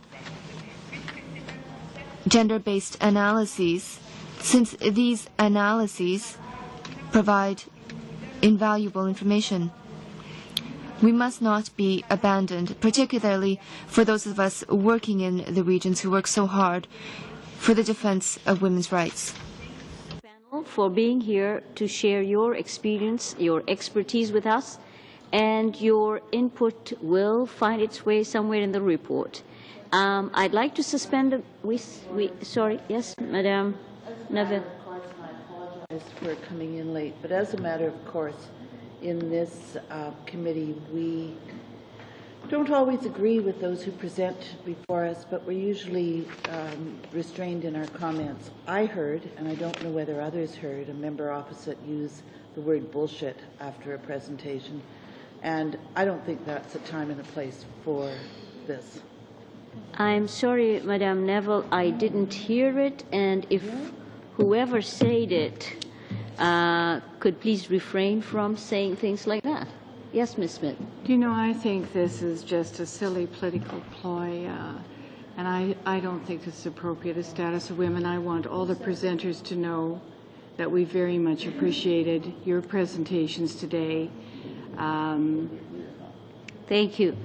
gender-based analyses, since these analyses provide invaluable information. We must not be abandoned, particularly for those of us working in the regions who work so hard for the defense of women's rights. Panel for being here to share your experience, your expertise with us, and your input will find its way somewhere in the report. I'd like to suspend. Sorry, yes, Madame Neville. I apologize for coming in late, but as a matter of course, in this committee, we don't always agree with those who present before us, but we're usually restrained in our comments. I heard, and I don't know whether others heard, a member opposite use the word bullshit after a presentation, and I don't think that's a time and a place for this. I'm sorry, Madame Neville, I didn't hear it, and if whoever said it could please refrain from saying things like that. Yes, Ms. Smith. Do you know, I think this is just a silly political ploy, and I don't think it's appropriate as Status of Women. I want all the presenters to know that we very much appreciated your presentations today. Thank you.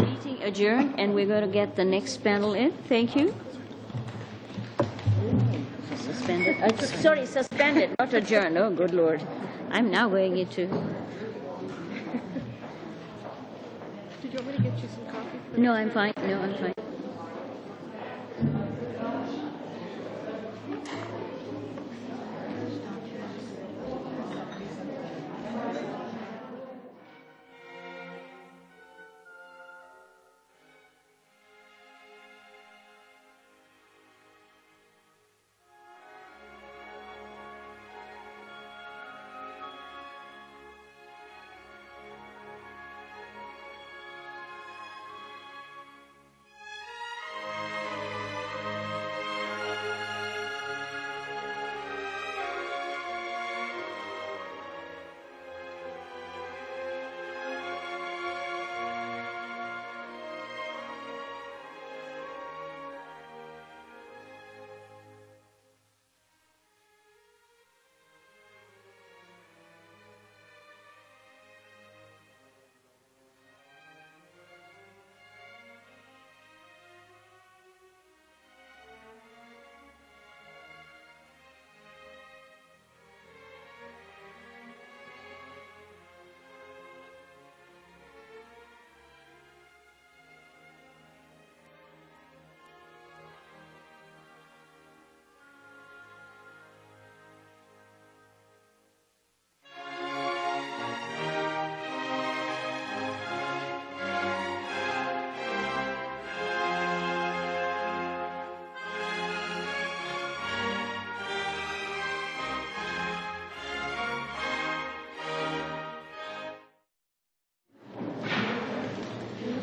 Meeting adjourned, and we're going to get the next panel in. Thank you. Suspended. Sorry, suspended, not adjourned. Oh, good Lord. I'm now going into... Did you want me to get you some coffee? No, I'm fine. No, I'm fine.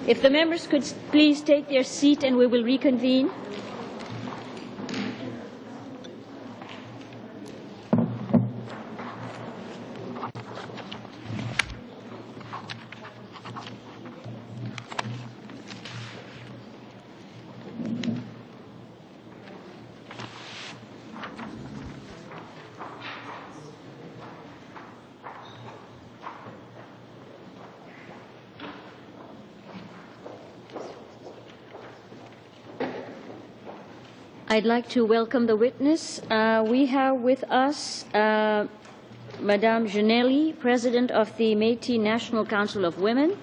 If the members could please take their seat and we will reconvene. I'd like to welcome the witness. We have with us Madame Janelli, President of the Métis National Council of Women,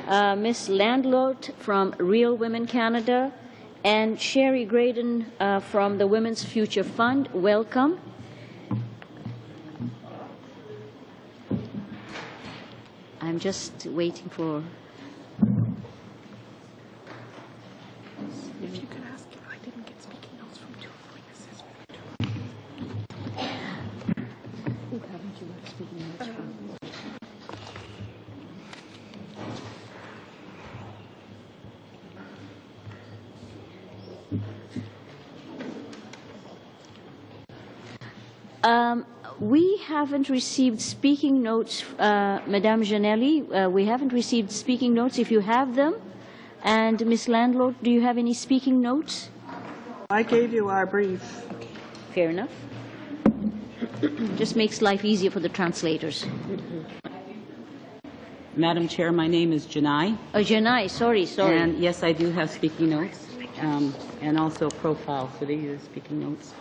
Ms. Landlord from Real Women Canada, and Sherry Graydon from the Women's Future Fund. Welcome. I'm just waiting for... If you could ask if I didn't get speaking notes from two of the witnesses. Who haven't you got speaking notes from? We haven't received speaking notes, Madame Janelli. We haven't received speaking notes. If you have them, and Ms. Landlord, do you have any speaking notes? I gave you our brief. Okay, fair enough. Just makes life easier for the translators. Madam Chair, my name is Janai. Oh, Janai, sorry. And yes, I do have speaking notes, and also a profile for the speaking notes.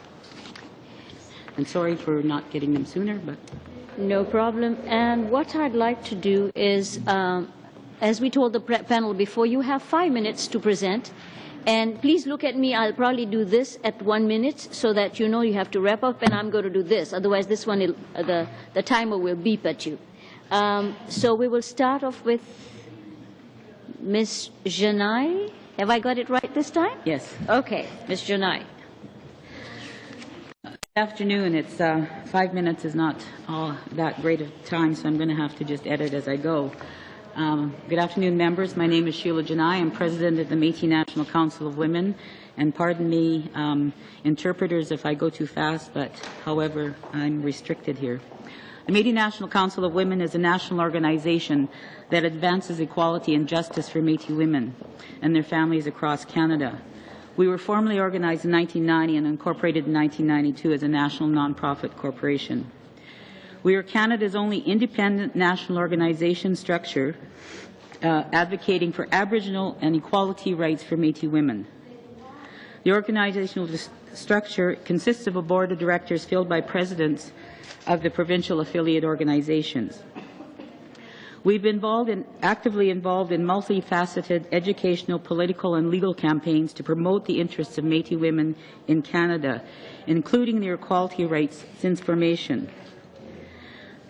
And sorry for not getting them sooner, but... No problem. And what I'd like to do is, as we told the panel before, you have 5 minutes to present. And please look at me. I'll probably do this at 1 minute so that you know you have to wrap up, and I'm going to do this. Otherwise, this one, the timer will beep at you. So we will start off with Ms. Janai. Have I got it right this time? Yes. Okay, Ms. Janai. Good afternoon. It's 5 minutes is not all that great a time, so I'm going to have to just edit as I go. Good afternoon, members. My name is Sheila Janai. I'm president of the Métis National Council of Women, and pardon me, interpreters, if I go too fast, but however, I'm restricted here. The Métis National Council of Women is a national organization that advances equality and justice for Métis women and their families across Canada. We were formally organized in 1990 and incorporated in 1992 as a national nonprofit corporation. We are Canada's only independent national organization structure advocating for Aboriginal and equality rights for Métis women. The organizational structure consists of a board of directors filled by presidents of the provincial affiliate organizations. We've been actively involved in multifaceted educational, political, and legal campaigns to promote the interests of Métis women in Canada, including their equality rights since formation.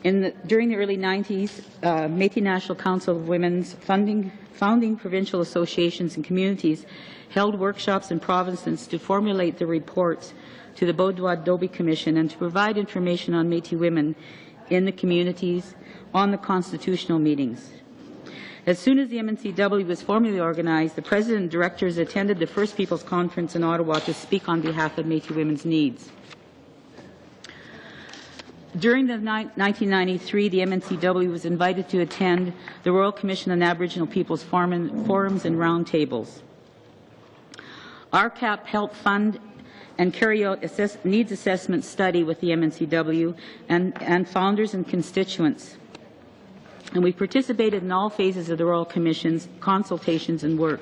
During the early 90s, Métis National Council of Women's founding provincial associations and communities held workshops in provinces to formulate the reports to the Beaudoin-Dobie Commission and to provide information on Métis women in the communities on the constitutional meetings. As soon as the MNCW was formally organized, the President and Directors attended the First Peoples Conference in Ottawa to speak on behalf of Métis women's needs. During the 1993, the MNCW was invited to attend the Royal Commission on Aboriginal Peoples forums and roundtables. RCAP helped fund and carry out needs assessment study with the MNCW and founders and constituents. And we participated in all phases of the Royal Commission's consultations and work.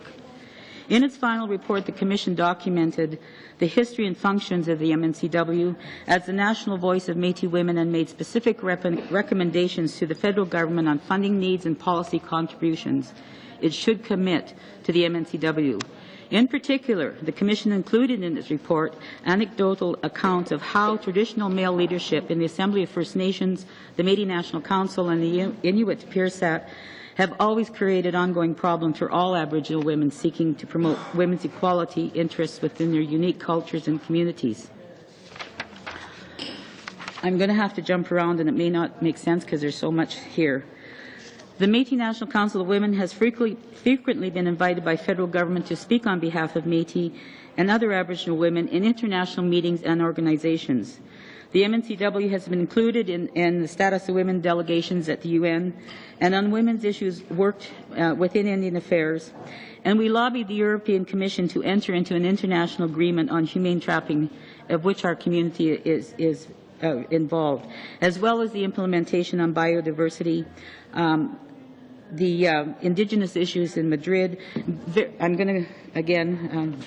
In its final report, the Commission documented the history and functions of the MNCW as the national voice of Métis women and made specific recommendations to the federal government on funding needs and policy contributions it should commit to the MNCW. In particular, the Commission included in its report anecdotal accounts of how traditional male leadership in the Assembly of First Nations, the Métis National Council, and the Inuit Peersat have always created ongoing problems for all Aboriginal women seeking to promote women's equality interests within their unique cultures and communities. I'm going to have to jump around, and it may not make sense because there's so much here. The Métis National Council of Women has frequently been invited by federal government to speak on behalf of Métis and other Aboriginal women in international meetings and organizations. The MNCW has been included in the Status of Women delegations at the UN and on women's issues worked within Indian Affairs, and we lobbied the European Commission to enter into an international agreement on humane trapping, of which our community is involved, as well as the implementation on biodiversity, the Indigenous issues in Madrid. I'm going to, again,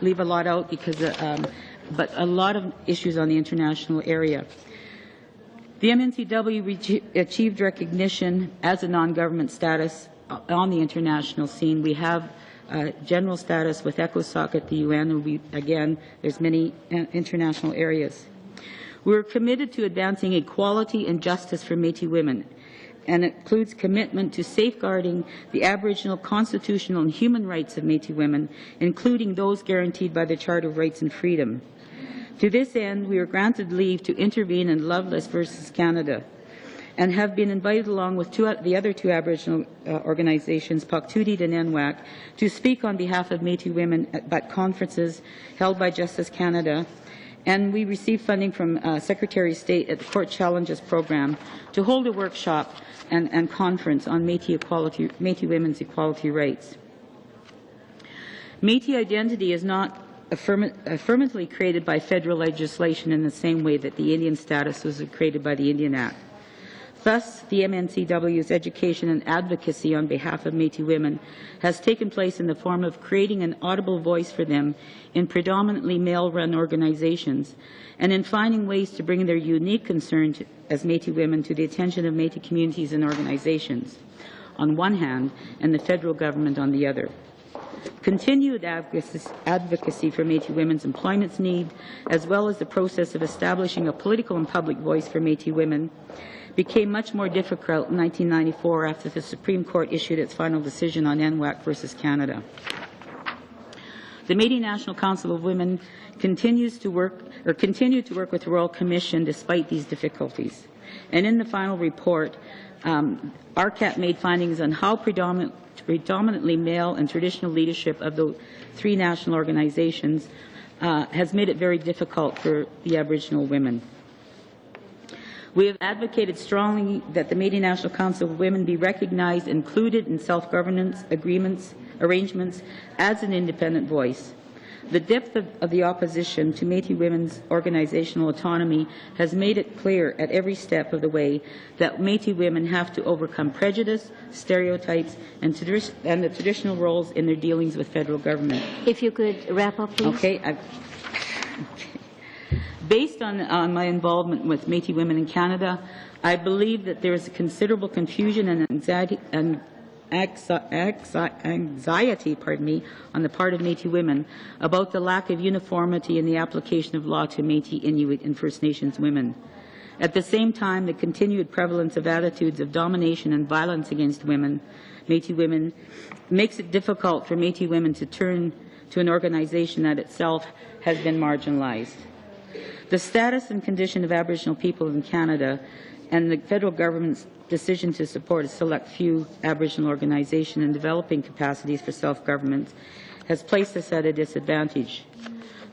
leave a lot out because, but a lot of issues on the international area. The MNCW achieved recognition as a non-government status on the international scene. We have general status with ECOSOC at the UN, and again, there's many international areas. We're committed to advancing equality and justice for Métis women, and it includes commitment to safeguarding the Aboriginal constitutional and human rights of Métis women, including those guaranteed by the Charter of Rights and Freedom. To this end, we were granted leave to intervene in Loveless versus Canada and have been invited along with the other two Aboriginal organizations, Paktudit and NWAC, to speak on behalf of Métis women at conferences held by Justice Canada. And we received funding from Secretary of State at the Court Challenges Program to hold a workshop and conference on Métis women's equality rights. Métis identity is not affirmatively created by federal legislation in the same way that the Indian status was created by the Indian Act. Thus, the MNCW's education and advocacy on behalf of Métis women has taken place in the form of creating an audible voice for them in predominantly male-run organizations and in finding ways to bring their unique concerns as Métis women to the attention of Métis communities and organizations, on one hand, and the federal government on the other. Continued advocacy for Métis women's employment needs, as well as the process of establishing a political and public voice for Métis women, became much more difficult in 1994 after the Supreme Court issued its final decision on NWAC versus Canada. The Métis National Council of Women continued to work with the Royal Commission despite these difficulties. And in the final report, RCAP made findings on how predominantly male and traditional leadership of the three national organizations has made it very difficult for the Aboriginal women. We have advocated strongly that the Métis National Council of Women be recognized, included in self-governance arrangements as an independent voice. The depth of the opposition to Métis women's organizational autonomy has made it clear at every step of the way that Métis women have to overcome prejudice, stereotypes, and the traditional roles in their dealings with federal government. If you could wrap up, please. Okay. Based on my involvement with Métis women in Canada, I believe that there is a considerable confusion and anxiety on the part of Métis women about the lack of uniformity in the application of law to Métis, Inuit, and First Nations women. At the same time, the continued prevalence of attitudes of domination and violence against women, Métis women, makes it difficult for Métis women to turn to an organization that itself has been marginalized. The status and condition of Aboriginal people in Canada and the federal government's decision to support a select few Aboriginal organization in developing capacities for self-government has placed us at a disadvantage.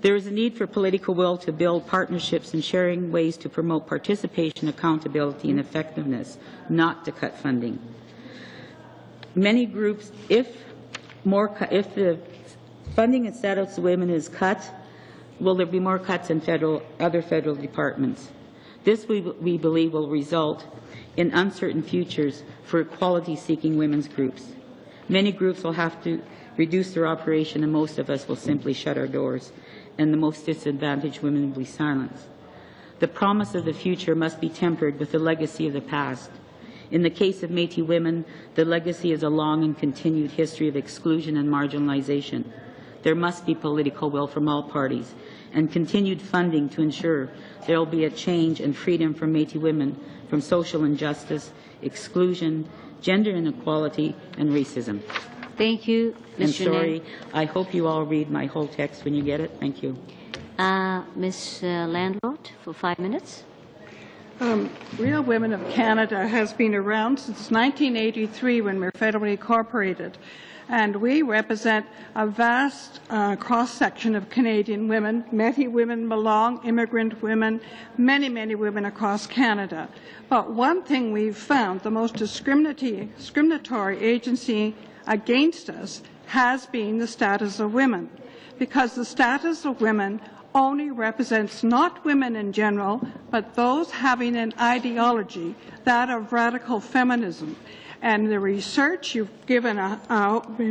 There is a need for political will to build partnerships and sharing ways to promote participation, accountability, and effectiveness, not to cut funding. Many groups, if the funding and status of women is cut, will there be more cuts in other federal departments? This, we believe, will result in uncertain futures for equality-seeking women's groups. Many groups will have to reduce their operation, and most of us will simply shut our doors, and the most disadvantaged women will be silenced. The promise of the future must be tempered with the legacy of the past. In the case of Métis women, the legacy is a long and continued history of exclusion and marginalization. There must be political will from all parties and continued funding to ensure there will be a change and freedom for Métis women from social injustice, exclusion, gender inequality, and racism. Thank you, Ms. I'm sorry. I hope you all read my whole text when you get it. Thank you. Ms. Landlord, for 5 minutes. Real Women of Canada has been around since 1983 when we're federally incorporated, and we represent a vast cross-section of Canadian women, Métis women, Malong, immigrant women, many, many women across Canada. But one thing we've found, the most discriminatory agency against us has been the status of women, because the status of women only represents not women in general, but those having an ideology, that of radical feminism. And the research you've given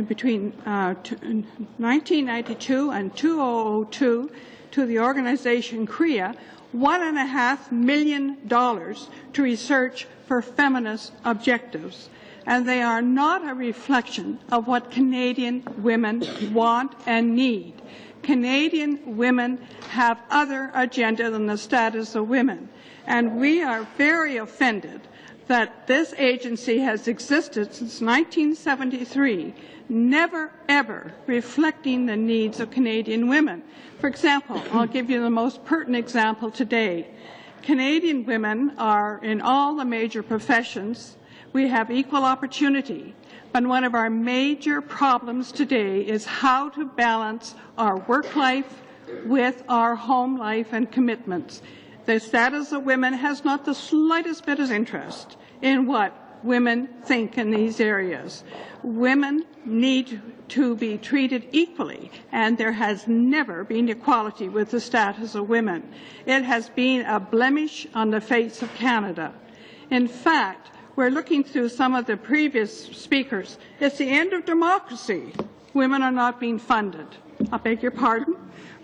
between 1992 and 2002 to the organization CREA, $1.5 million to research for feminist objectives. And they are not a reflection of what Canadian women want and need. Canadian women have other agenda than the status of women. And we are very offended that this agency has existed since 1973, never ever reflecting the needs of Canadian women. For example, I'll give you the most pertinent example today. Canadian women are in all the major professions. We have equal opportunity. But one of our major problems today is how to balance our work life with our home life and commitments. The status of women has not the slightest bit of interest in what women think in these areas. Women need to be treated equally, and there has never been equality with the status of women. It has been a blemish on the face of Canada. In fact, we're looking through some of the previous speakers. It's the end of democracy. Women are not being funded. I beg your pardon?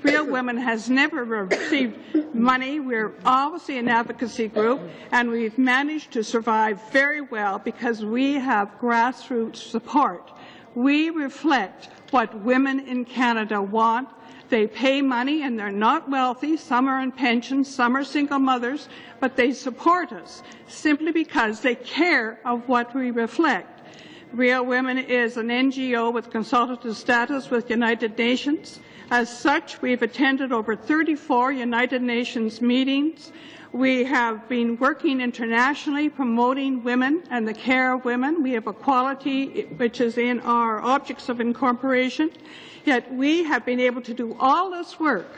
Real Women has never received money. We're obviously an advocacy group, and we've managed to survive very well because we have grassroots support. We reflect what women in Canada want. They pay money, and they're not wealthy. Some are in pensions, some are single mothers, but they support us simply because they care of what we reflect. Real Women is an NGO with consultative status with United Nations. As such, we've attended over 34 United Nations meetings. We have been working internationally promoting women and the care of women. We have equality, which is in our objects of incorporation. Yet we have been able to do all this work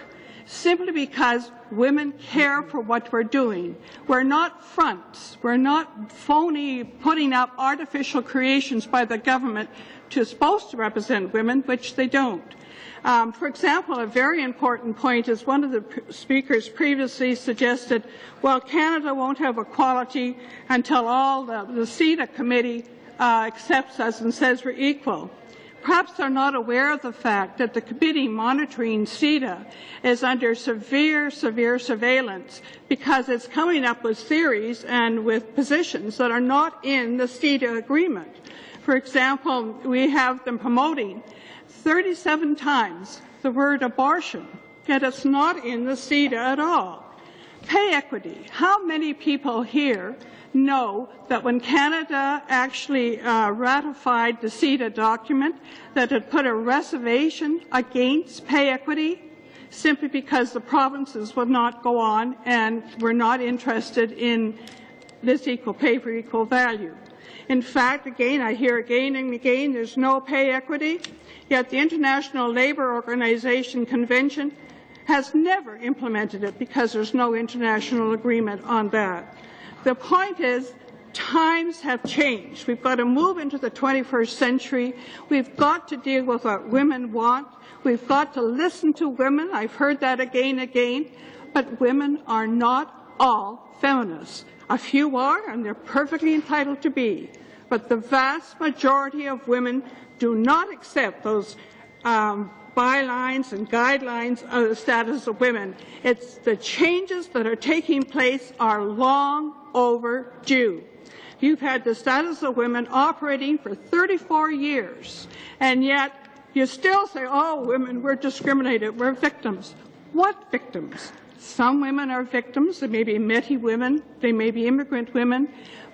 simply because women care for what we're doing. We're not fronts. We're not phony putting up artificial creations by the government supposed to represent women, which they don't. For example, a very important point is one of the speakers previously suggested, well, Canada won't have equality until all the CETA committee accepts us and says we're equal. Perhaps they're not aware of the fact that the committee monitoring CETA is under severe surveillance because it's coming up with theories and with positions that are not in the CETA agreement. For example, we have them promoting 37 times the word abortion, yet it's not in the CETA at all. Pay equity. How many people here know that when Canada actually ratified the CETA document, that it put a reservation against pay equity simply because the provinces would not go on and were not interested in this equal pay for equal value? In fact, again, I hear again and again, there's no pay equity, yet the International Labour Organization Convention has never implemented it because there's no international agreement on that. The point is, times have changed. We've got to move into the 21st century. We've got to deal with what women want. We've got to listen to women. I've heard that again and again. But women are not all feminists. A few are, and they're perfectly entitled to be. But the vast majority of women do not accept those bylines and guidelines of the status of women. It's the changes that are taking place are long overdue. You've had the status of women operating for 34 years, and yet you still say, oh, women, we're discriminated, we're victims. What victims? Some women are victims. They may be Métis women, they may be immigrant women,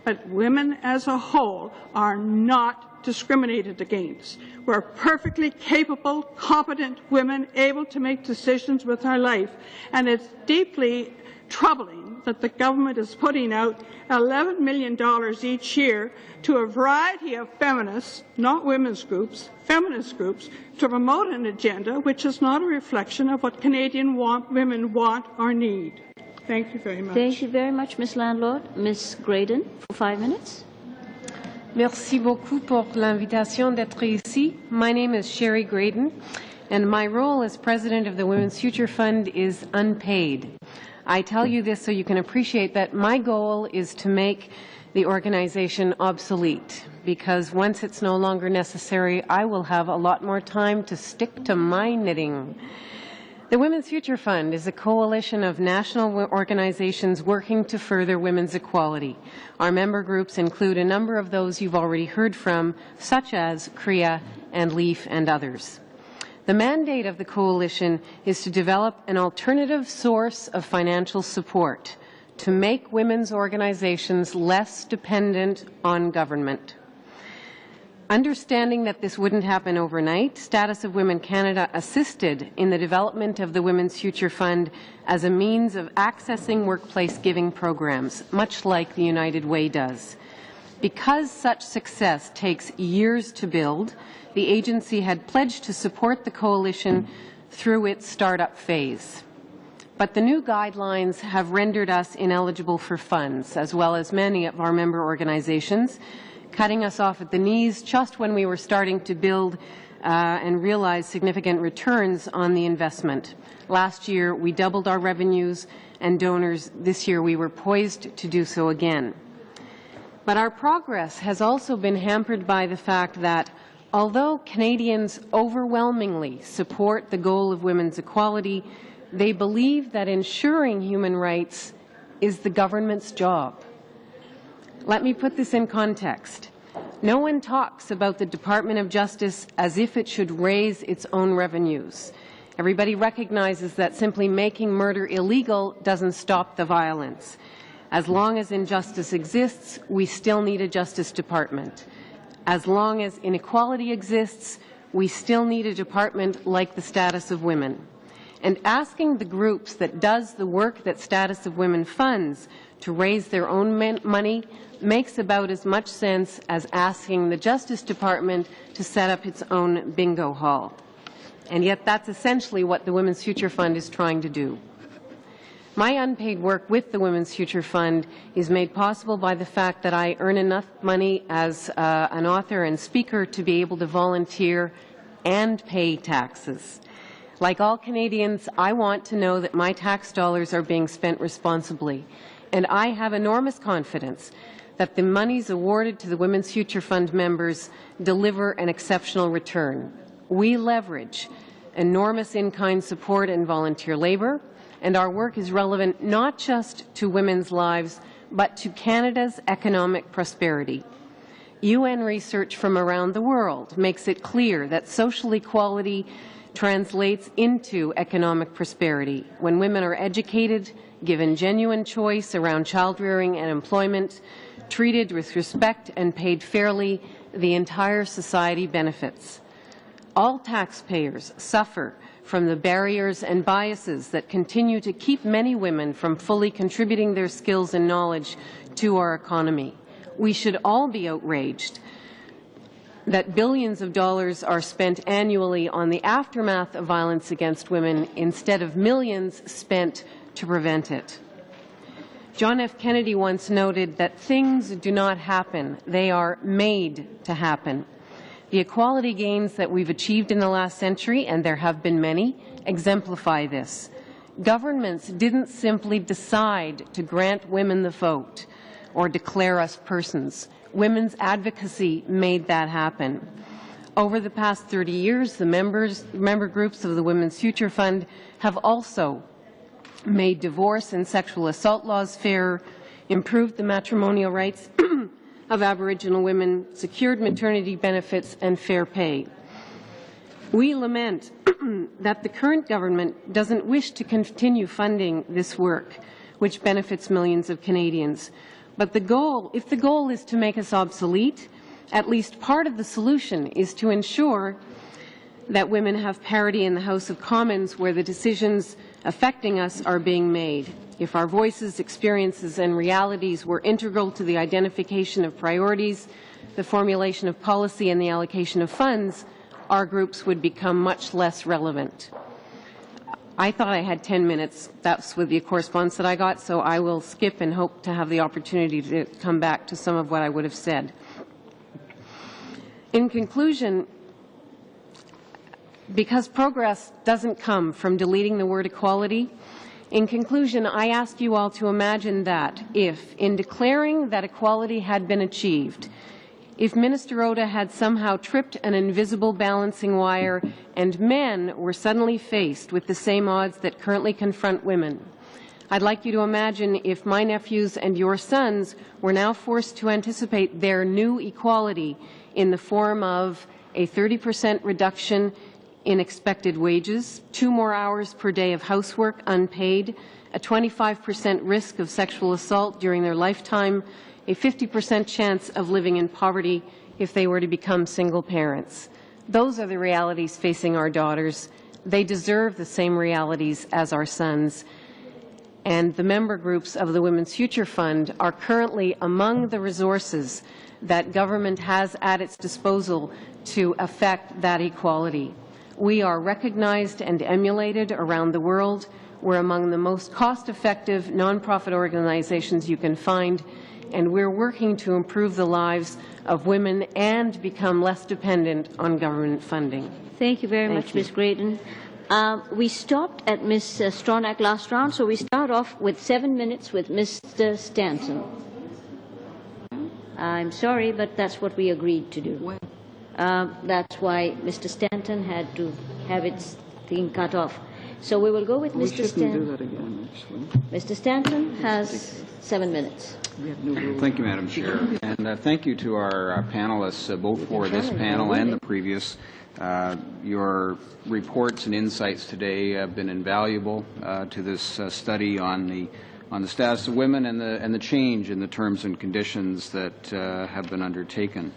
but women as a whole are not discriminated against. We're perfectly capable, competent women able to make decisions with our life, and it's deeply troubling that the government is putting out $11 million each year to a variety of feminists, not women's groups, feminist groups, to promote an agenda which is not a reflection of what Canadian women want or need. Thank you very much. Thank you very much, Ms. Landlord. Ms. Graydon, for 5 minutes. Merci beaucoup pour l'invitation d'être ici. My name is Sherry Graydon, and my role as president of the Women's Future Fund is unpaid. I tell you this so you can appreciate that my goal is to make the organization obsolete, because once it's no longer necessary, I will have a lot more time to stick to my knitting. The Women's Future Fund is a coalition of national organizations working to further women's equality. Our member groups include a number of those you've already heard from, such as CREA and LEAF and others. The mandate of the coalition is to develop an alternative source of financial support to make women's organizations less dependent on government. Understanding that this wouldn't happen overnight, Status of Women Canada assisted in the development of the Women's Future Fund as a means of accessing workplace giving programs, much like the United Way does. Because such success takes years to build, the agency had pledged to support the coalition through its startup phase. But the new guidelines have rendered us ineligible for funds, as well as many of our member organizations, cutting us off at the knees just when we were starting to build and realize significant returns on the investment. Last year, we doubled our revenues and donors. This year, we were poised to do so again. But our progress has also been hampered by the fact that although Canadians overwhelmingly support the goal of women's equality, they believe that ensuring human rights is the government's job. Let me put this in context. No one talks about the Department of Justice as if it should raise its own revenues. Everybody recognizes that simply making murder illegal doesn't stop the violence. As long as injustice exists, we still need a Justice Department. As long as inequality exists, we still need a department like the Status of Women. And asking the groups that does the work that Status of Women funds to raise their own money makes about as much sense as asking the Justice Department to set up its own bingo hall. And yet that's essentially what the Women's Future Fund is trying to do. My unpaid work with the Women's Future Fund is made possible by the fact that I earn enough money as an author and speaker to be able to volunteer and pay taxes. Like all Canadians, I want to know that my tax dollars are being spent responsibly. And I have enormous confidence that the monies awarded to the Women's Future Fund members deliver an exceptional return. We leverage enormous in-kind support and volunteer labour, and our work is relevant not just to women's lives, but to Canada's economic prosperity. UN research from around the world makes it clear that social equality translates into economic prosperity. When women are educated, given genuine choice around child-rearing and employment, treated with respect and paid fairly, the entire society benefits. All taxpayers suffer from the barriers and biases that continue to keep many women from fully contributing their skills and knowledge to our economy. We should all be outraged that billions of dollars are spent annually on the aftermath of violence against women instead of millions spent to prevent it. John F. Kennedy once noted that things do not happen, they are made to happen. The equality gains that we've achieved in the last century, and there have been many, exemplify this. Governments didn't simply decide to grant women the vote or declare us persons. Women's advocacy made that happen. Over the past 30 years, the member groups of the Women's Future Fund have also made divorce and sexual assault laws fairer, improved the matrimonial rights of Aboriginal women, secured maternity benefits and fair pay. We lament that the current government doesn't wish to continue funding this work, which benefits millions of Canadians. But if the goal is to make us obsolete, at least part of the solution is to ensure that women have parity in the House of Commons, where the decisions affecting us are being made. If our voices, experiences, and realities were integral to the identification of priorities, the formulation of policy, and the allocation of funds, our groups would become much less relevant. I thought I had 10 minutes. That's with the correspondence that I got, so I will skip and hope to have the opportunity to come back to some of what I would have said. In conclusion, because progress doesn't come from deleting the word equality, in conclusion, I ask you all to imagine that if, in declaring that equality had been achieved, if Minister Oda had somehow tripped an invisible balancing wire and men were suddenly faced with the same odds that currently confront women, I'd like you to imagine if my nephews and your sons were now forced to anticipate their new equality in the form of a 30% reduction in expected wages, 2 more hours per day of housework unpaid, a 25% risk of sexual assault during their lifetime, a 50% chance of living in poverty if they were to become single parents. Those are the realities facing our daughters. They deserve the same realities as our sons. And the member groups of the Women's Future Fund are currently among the resources that government has at its disposal to affect that equality. We are recognized and emulated around the world. We're among the most cost-effective nonprofit organizations you can find, and we're working to improve the lives of women and become less dependent on government funding. Thank you very much, Ms. Graydon. We stopped at Ms. Stronach last round, so we start off with 7 minutes with Mr. Stanton. I'm sorry, but that's what we agreed to do. That's why Mr. Stanton had to have its thing cut off. So we will go with Mr. Stanton. Do that again, actually. Mr. Stanton has 7 minutes. Thank you, Madam Chair. And thank you to our panelists, both for this panel and the previous. Your reports and insights today have been invaluable to this study on the status of women and the change in the terms and conditions that have been undertaken.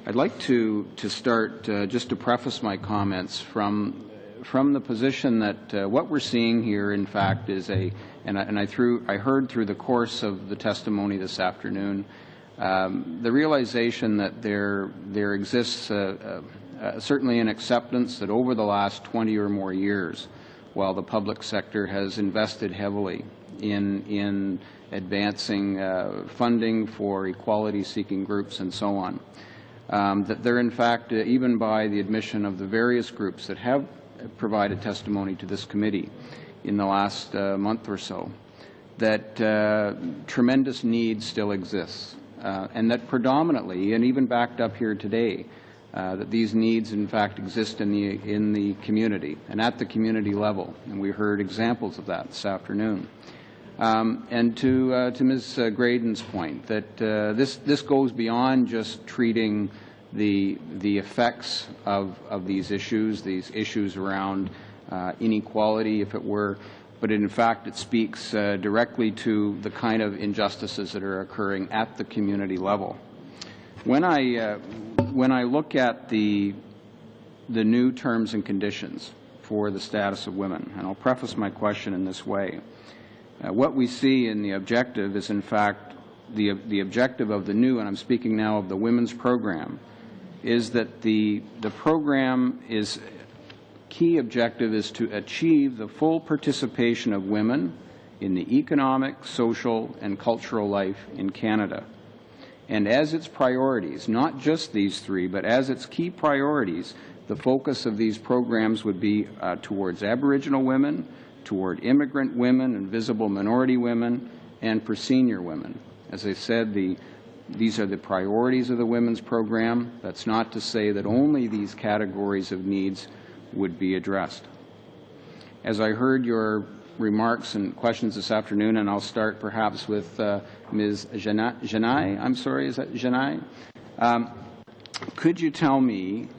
I'd like to start just to preface my comments from the position that what we're seeing here, in fact, is I heard through the course of the testimony this afternoon the realization that there exists certainly an acceptance that over the last 20 or more years, while the public sector has invested heavily in advancing funding for equality-seeking groups and so on, that there, in fact, even by the admission of the various groups that have provided testimony to this committee in the last month or so, that tremendous need still exists, and that predominantly, and even backed up here today, that these needs, in fact, exist in the community and at the community level, and we heard examples of that this afternoon. And to Ms. Graydon's point, that this goes beyond just treating the effects of these issues around inequality, if it were, but in fact it speaks directly to the kind of injustices that are occurring at the community level. When I look at the new terms and conditions for the status of women, and I'll preface my question in this way. What we see in the objective is, in fact, the objective of the new, and I'm speaking now of the women's program, is that the program is key objective is to achieve the full participation of women in the economic, social, and cultural life in Canada. And as its priorities, not just these three, but as its key priorities, the focus of these programs would be towards Aboriginal women, toward immigrant women and visible minority women, and for senior women. As I said, these are the priorities of the women's program. That's not to say that only these categories of needs would be addressed. As I heard your remarks and questions this afternoon, and I'll start perhaps with Ms. Janai. I'm sorry, is that Janai? Could you tell me,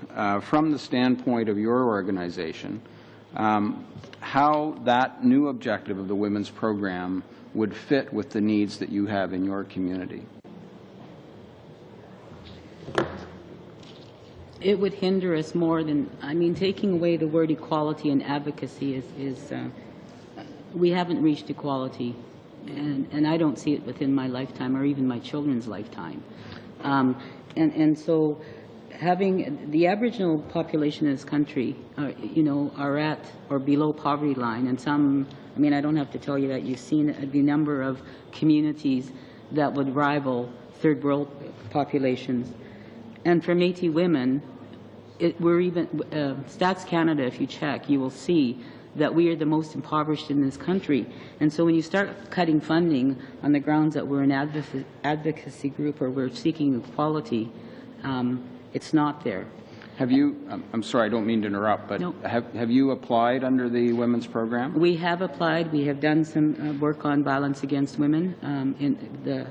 from the standpoint of your organization, how that new objective of the women's program would fit with the needs that you have in your community? It would hinder us more than, I mean, taking away the word equality and advocacy is we haven't reached equality, and I don't see it within my lifetime or even my children's lifetime. And so having the Aboriginal population in this country, are at or below poverty line, and some, I mean, I don't have to tell you that you've seen the number of communities that would rival third world populations. And for Métis women, we're even, Stats Canada, if you check, you will see that we are the most impoverished in this country. And so when you start cutting funding on the grounds that we're an advocacy group or we're seeking equality, it's not there. Have you, I'm sorry, I don't mean to interrupt, but no. have you applied under the women's program? We have applied. We have done some work on violence against women. The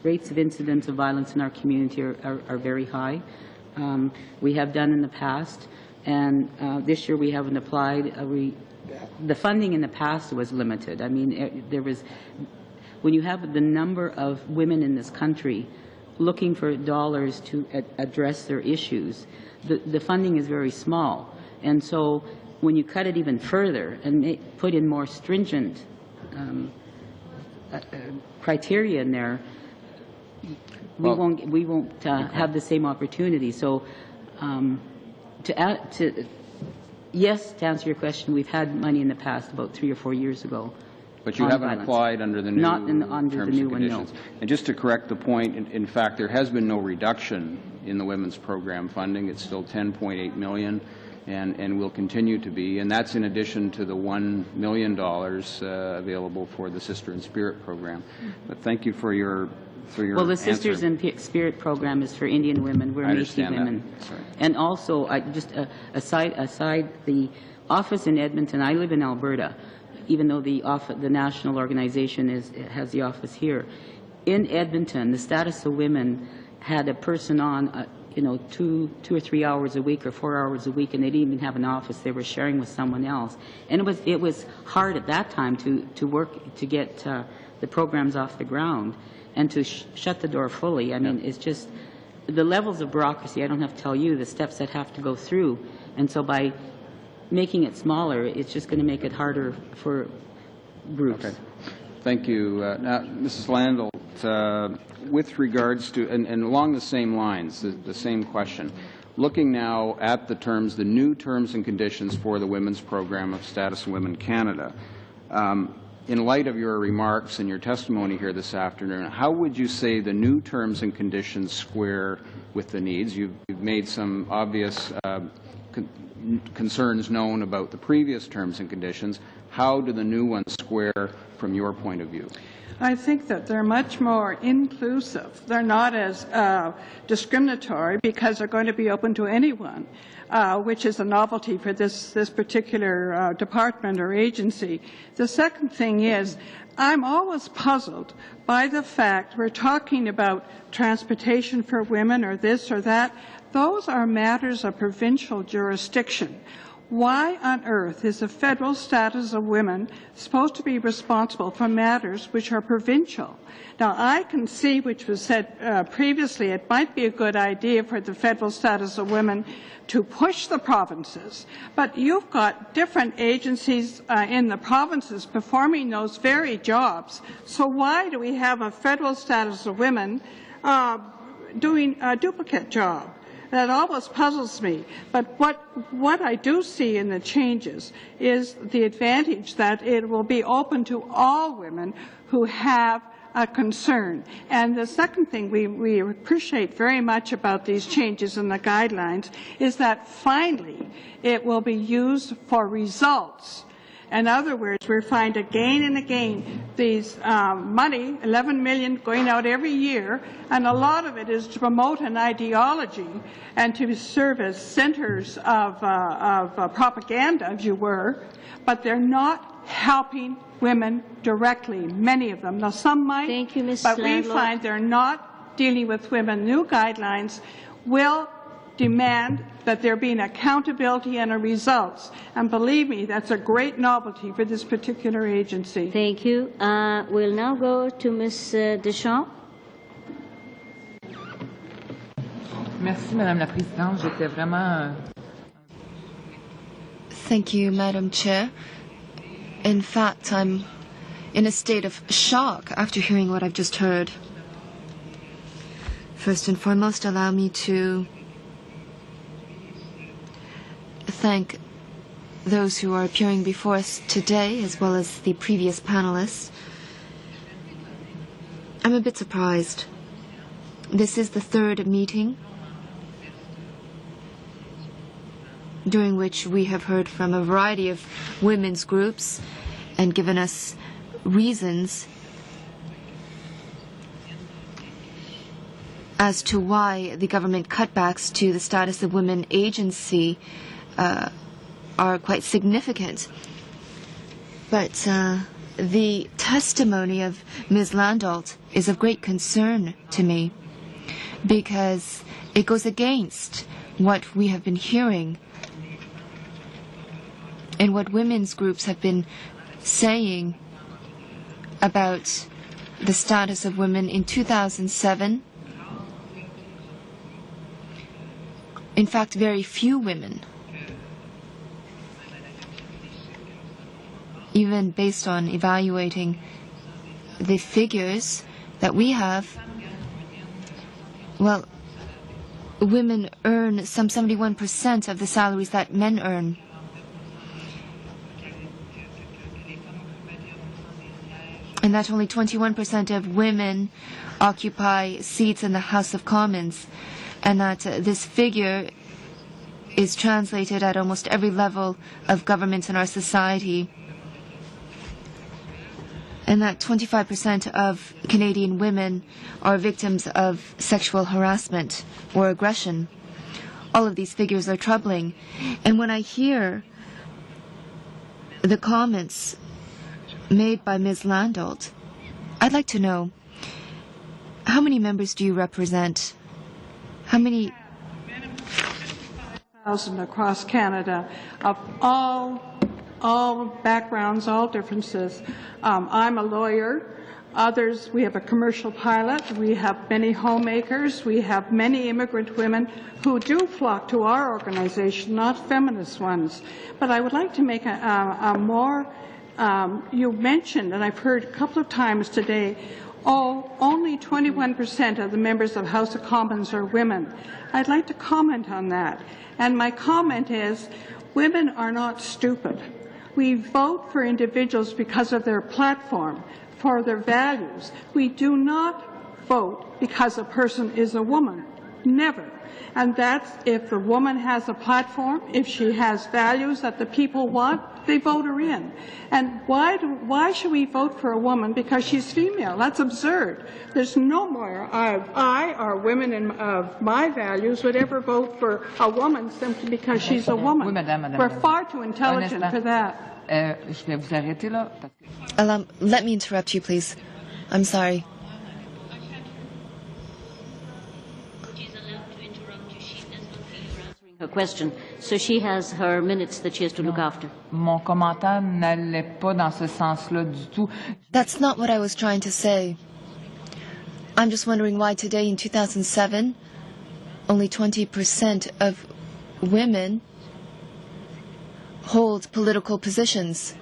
rates of incidents of violence in our community are very high. We have done in the past, and this year we haven't applied. The funding in the past was limited. I mean, there was, when you have the number of women in this country looking for dollars to address their issues, the funding is very small. And so when you cut it even further and put in more stringent criteria in there, we won't have the same opportunity. So yes, to answer your question, we've had money in the past, about 3 or 4 years ago. But you haven't violence. Applied under the new Not under terms the new and conditions. One, no. And just to correct the point, in fact, there has been no reduction in the women's program funding. It's still $10.8 million, and will continue to be. And that's in addition to the $1 million available for the Sister in Spirit program. But thank you for your well, the Sisters in Spirit program is for Indian women. We're Métis women. And also, aside the office in Edmonton, I live in Alberta, even though the national organization has the office here. In Edmonton, the Status of Women had a person on, 2 or 3 hours a week or 4 hours a week, and they didn't even have an office. They were sharing with someone else. And it was hard at that time to work to get the programs off the ground and to shut the door fully. I mean, it's just the levels of bureaucracy. I don't have to tell you the steps that have to go through. And so by making it smaller, it's just going to make it harder for groups. Okay. Thank you. Now, Mrs. Landel, with regards to, and along the same lines, the same question, looking now at the new terms and conditions for the women's program of Status of Women Canada, in light of your remarks and your testimony here this afternoon, how would you say the new terms and conditions square with the needs? You've made some obvious concerns known about the previous terms and conditions. How do the new ones square from your point of view? I think that they're much more inclusive. They're not as discriminatory because they're going to be open to anyone, which is a novelty for this particular department or agency. The second thing is, I'm always puzzled by the fact we're talking about transportation for women or this or that. Those are matters of provincial jurisdiction. Why on earth is the federal status of women supposed to be responsible for matters which are provincial? Now, I can see, which was said previously, it might be a good idea for the federal status of women to push the provinces, but you've got different agencies in the provinces performing those very jobs. So why do we have a federal status of women doing a duplicate job? That always puzzles me. But what I do see in the changes is the advantage that it will be open to all women who have a concern. And the second thing we appreciate very much about these changes in the guidelines is that finally it will be used for results. In other words, we find again and again these money, $11 million going out every year, and a lot of it is to promote an ideology and to serve as centers of propaganda, as you were, but they're not helping women directly, many of them. Now, some might, Thank you, Ms. but we Landlord. find they're not dealing with women. New guidelines will demand that there be an accountability and a results. And believe me, that's a great novelty for this particular agency. Thank you. We'll now go to Ms. Deschamps. Merci, Madame la Présidente. J'étais vraiment... Thank you, Madam Chair. In fact, I'm in a state of shock after hearing what I've just heard. First and foremost, allow me to thank those who are appearing before us today, as well as the previous panelists. I'm a bit surprised. This is the third meeting during which we have heard from a variety of women's groups and given us reasons as to why the government cutbacks to the Status of Women agency are quite significant. But the testimony of Ms. Landolt is of great concern to me because it goes against what we have been hearing and what women's groups have been saying about the status of women in 2007. In fact, very few women, even based on evaluating the figures that we have, well, women earn some 71% of the salaries that men earn. And that only 21% of women occupy seats in the House of Commons, and that this figure is translated at almost every level of government in our society, and that 25% of Canadian women are victims of sexual harassment or aggression. All of these figures are troubling. And when I hear the comments made by Ms. Landolt, I'd like to know, how many members do you represent? How many? 1,000 across Canada, of all backgrounds, all differences. I'm a lawyer. Others, we have a commercial pilot. We have many homemakers. We have many immigrant women who do flock to our organization, not feminist ones. But I would like to make a more, you mentioned, and I've heard a couple of times today, only 21% of the members of House of Commons are women. I'd like to comment on that. And my comment is, women are not stupid. We vote for individuals because of their platform, for their values. We do not vote because a person is a woman. Never. And that's if the woman has a platform, if she has values that the people want, they vote her in. And why should we vote for a woman because she's female? That's absurd. There's no more I or women of my values would ever vote for a woman simply because she's a woman. Oui, madame. We're far too intelligent for that. Je vais vous arrêter là. Let me interrupt you, please. I'm sorry. Her question, so she has her minutes that she has to look after. Mon commentaire n'allait pas dans ce sens-là du tout. That's not what I was trying to say. I'm just wondering why today in 2007, only 20% of women hold political positions.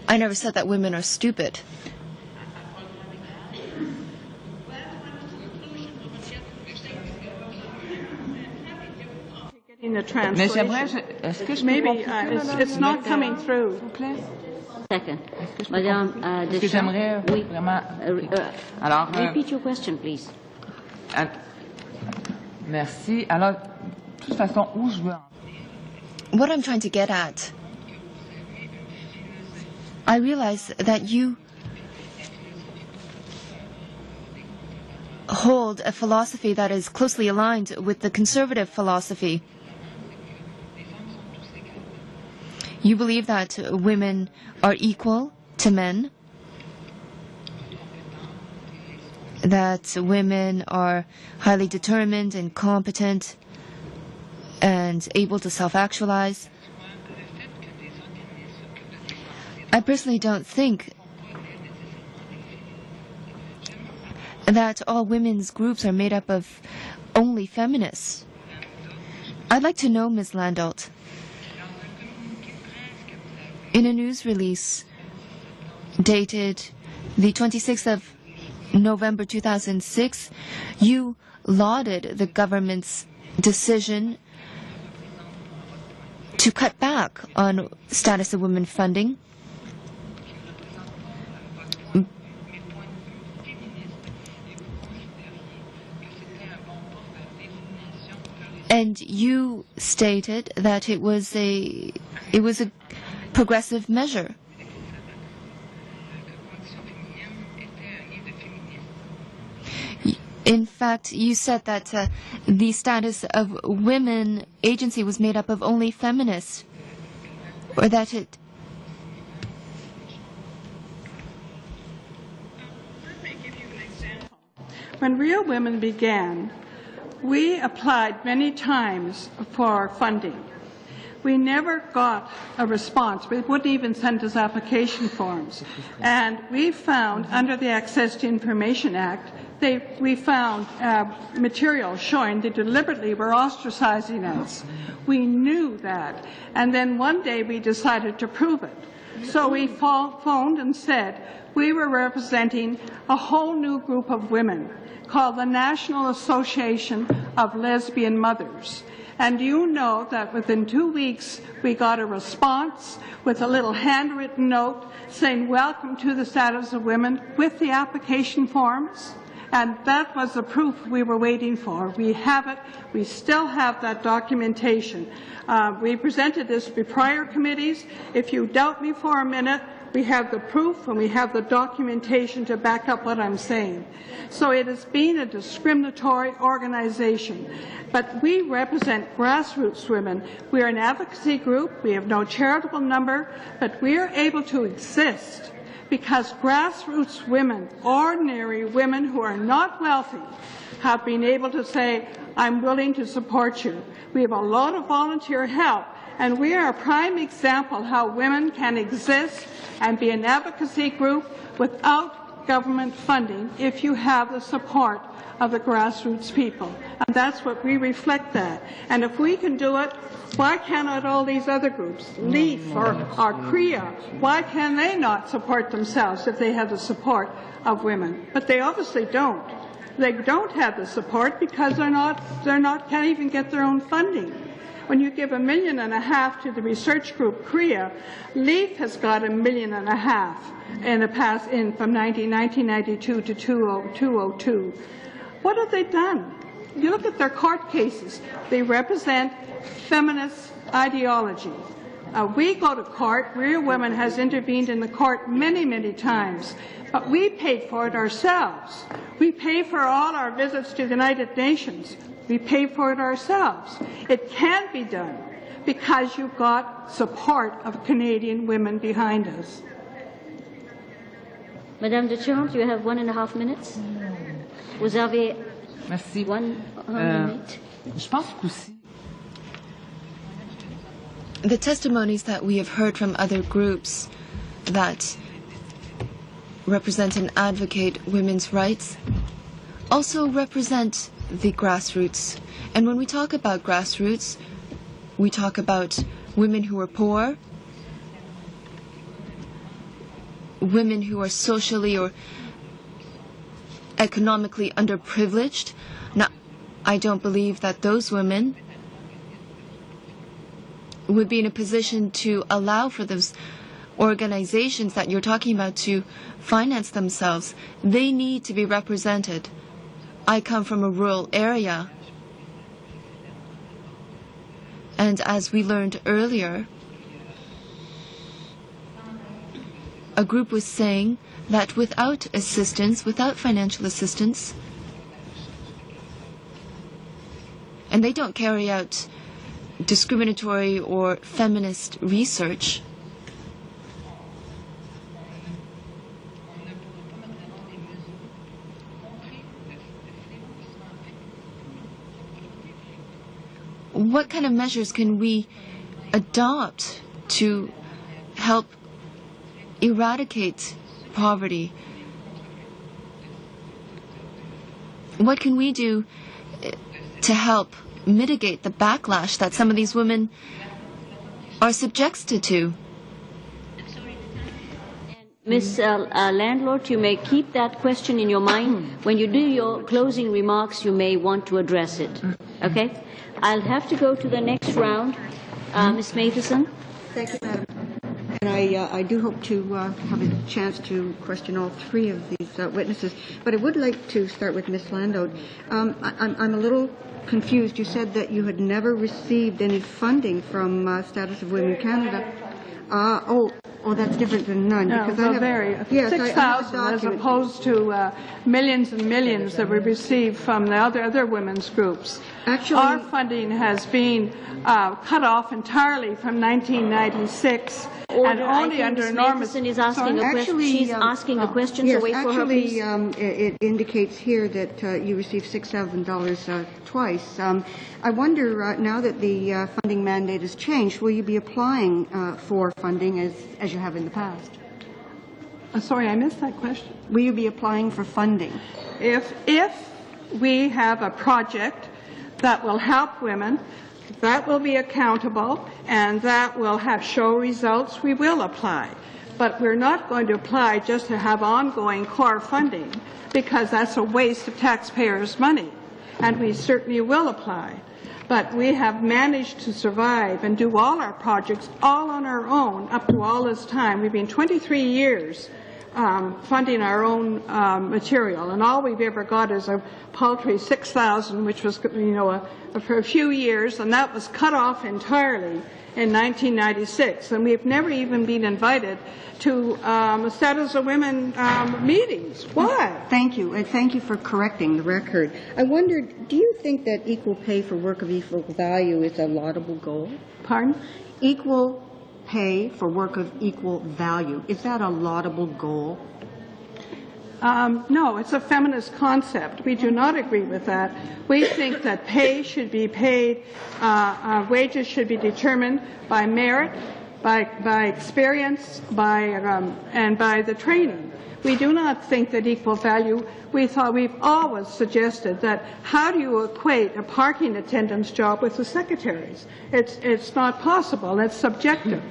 I never said that women are stupid. In the translation. Maybe it's not coming through. Second. Madame J'aimerais vraiment... Alors, repeat your question, please. Merci. Alors, de toute façon, où je veux en... What I'm trying to get at, I realize that you hold a philosophy that is closely aligned with the conservative philosophy. You believe that women are equal to men, that women are highly determined and competent and able to self-actualize. I personally don't think that all women's groups are made up of only feminists. I'd like to know, Ms. Landolt, In a news release dated the 26th of November 2006, you lauded the government's decision to cut back on status of women funding. And you stated that it was a progressive measure. In fact, you said that the status of women agency was made up of only feminists, or that it... When Real Women began, we applied many times for funding. We never got a response. We wouldn't even send us application forms. And we found, under the Access to Information Act, we found material showing they deliberately were ostracizing us. We knew that. And then one day we decided to prove it. So we phoned and said we were representing a whole new group of women called the National Association of Lesbian Mothers. And you know that within 2 weeks we got a response with a little handwritten note saying welcome to the status of women with the application forms. And that was the proof we were waiting for. We have it. We still have that documentation. We presented this to prior committees. If you doubt me for a minute, we have the proof and we have the documentation to back up what I'm saying. So it has been a discriminatory organization. But we represent grassroots women. We are an advocacy group. We have no charitable number, but we are able to exist because grassroots women, ordinary women who are not wealthy, have been able to say, I'm willing to support you. We have a lot of volunteer help, and we are a prime example how women can exist and be an advocacy group without government funding if you have the support of the grassroots people. And that's what we reflect that. And if we can do it, why cannot all these other groups, LEAF or CREA, why can they not support themselves if they have the support of women? But they obviously don't. They don't have the support because can't even get their own funding. When you give $1.5 million to the research group CREA, LEAF has got $1.5 million in the past, from 1992 to 2002. What have they done? You look at their court cases. They represent feminist ideology. We go to court. Real Women has intervened in the court many, many times. But we paid for it ourselves. We pay for all our visits to the United Nations. We pay for it ourselves. It can be done because you've got support of Canadian women behind us. Madame Deschamps, you have 1.5 minutes. Vous avez Merci. 1 minute. Je pense qu'aussi. The testimonies that we have heard from other groups that represent and advocate women's rights also represent the grassroots. And when we talk about grassroots, we talk about women who are poor, women who are socially or economically underprivileged. Now, I don't believe that those women would be in a position to allow for those organizations that you're talking about to finance themselves. They need to be represented. I come from a rural area, and as we learned earlier, a group was saying that without assistance, without financial assistance, and they don't carry out discriminatory or feminist research, what kind of measures can we adopt to help eradicate poverty? What can we do to help mitigate the backlash that some of these women are subjected to? Ms. Landlord, you may keep that question in your mind. When you do your closing remarks, you may want to address it. Okay? I'll have to go to the next round. Ms. Matheson. Thank you, Madam. And I do hope to have a chance to question all three of these witnesses. But I would like to start with Ms. Landau. I'm a little confused. You said that you had never received any funding from Status of Women Canada. Oh, that's different than none. No, because I have, very. Yes, 6,000 as opposed to millions and millions that we receive from the other women's groups. Actually, our funding has been cut off entirely from 1996 and only under enormous. Is asking a question. She's asking a question. Yes, so wait for her, please. It indicates here that you received $6,000 twice. I wonder now that the funding mandate has changed, will you be applying for funding as you have in the past? Sorry, I missed that question. Will you be applying for funding? If we have a project that will help women, that will be accountable, and that will show results, we will apply. But we're not going to apply just to have ongoing core funding, because that's a waste of taxpayers' money, and we certainly will apply. But we have managed to survive and do all our projects all on our own up to all this time. We've been 23 years funding our own material, and all we've ever got is a paltry 6,000, which was, for a few years, and that was cut off entirely in 1996. And we've never even been invited to Status of Women meetings. Why? Thank you, and thank you for correcting the record. I wondered, do you think that equal pay for work of equal value is a laudable goal? Pardon? Equal pay for work of equal value. Is that a laudable goal? No, it's a feminist concept. We do not agree with that. We think that pay should be paid, wages should be determined by merit, by experience, and by the training. We do not think that equal value. We've always suggested that how do you equate a parking attendant's job with the secretary's? It's not possible. It's subjective.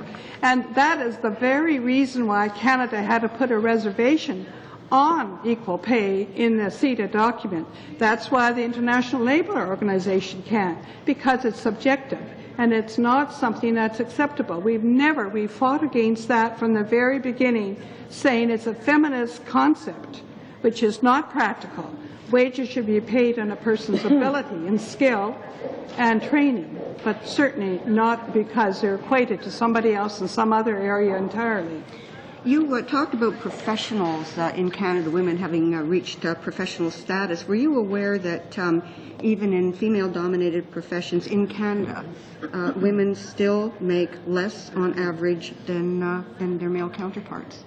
And that is the very reason why Canada had to put a reservation on equal pay in the CETA document. That's why the International Labour Organization can't, because it's subjective and it's not something that's acceptable. We've fought against that from the very beginning, saying it's a feminist concept, which is not practical. Wages should be paid on a person's ability and skill and training, but certainly not because they're equated to somebody else in some other area entirely. You talked about professionals in Canada, women having reached professional status. Were you aware that even in female-dominated professions in Canada, women still make less on average than their male counterparts?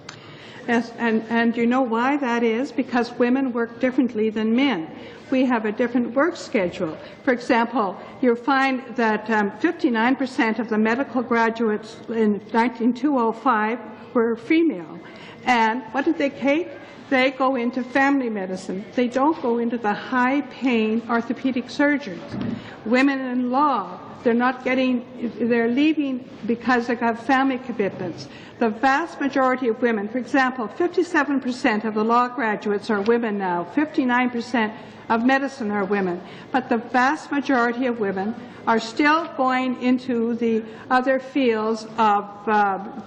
Yes, and you know why that is? Because women work differently than men. We have a different work schedule. For example, you'll find that 59% of the medical graduates in 2005 were female. And what did they take? They go into family medicine. They don't go into the high-paying orthopedic surgeons. Women in law, they're leaving because they have family commitments. The vast majority of women, for example, 57% of the law graduates are women now, 59% of medicine are women, but the vast majority of women are still going into the other fields of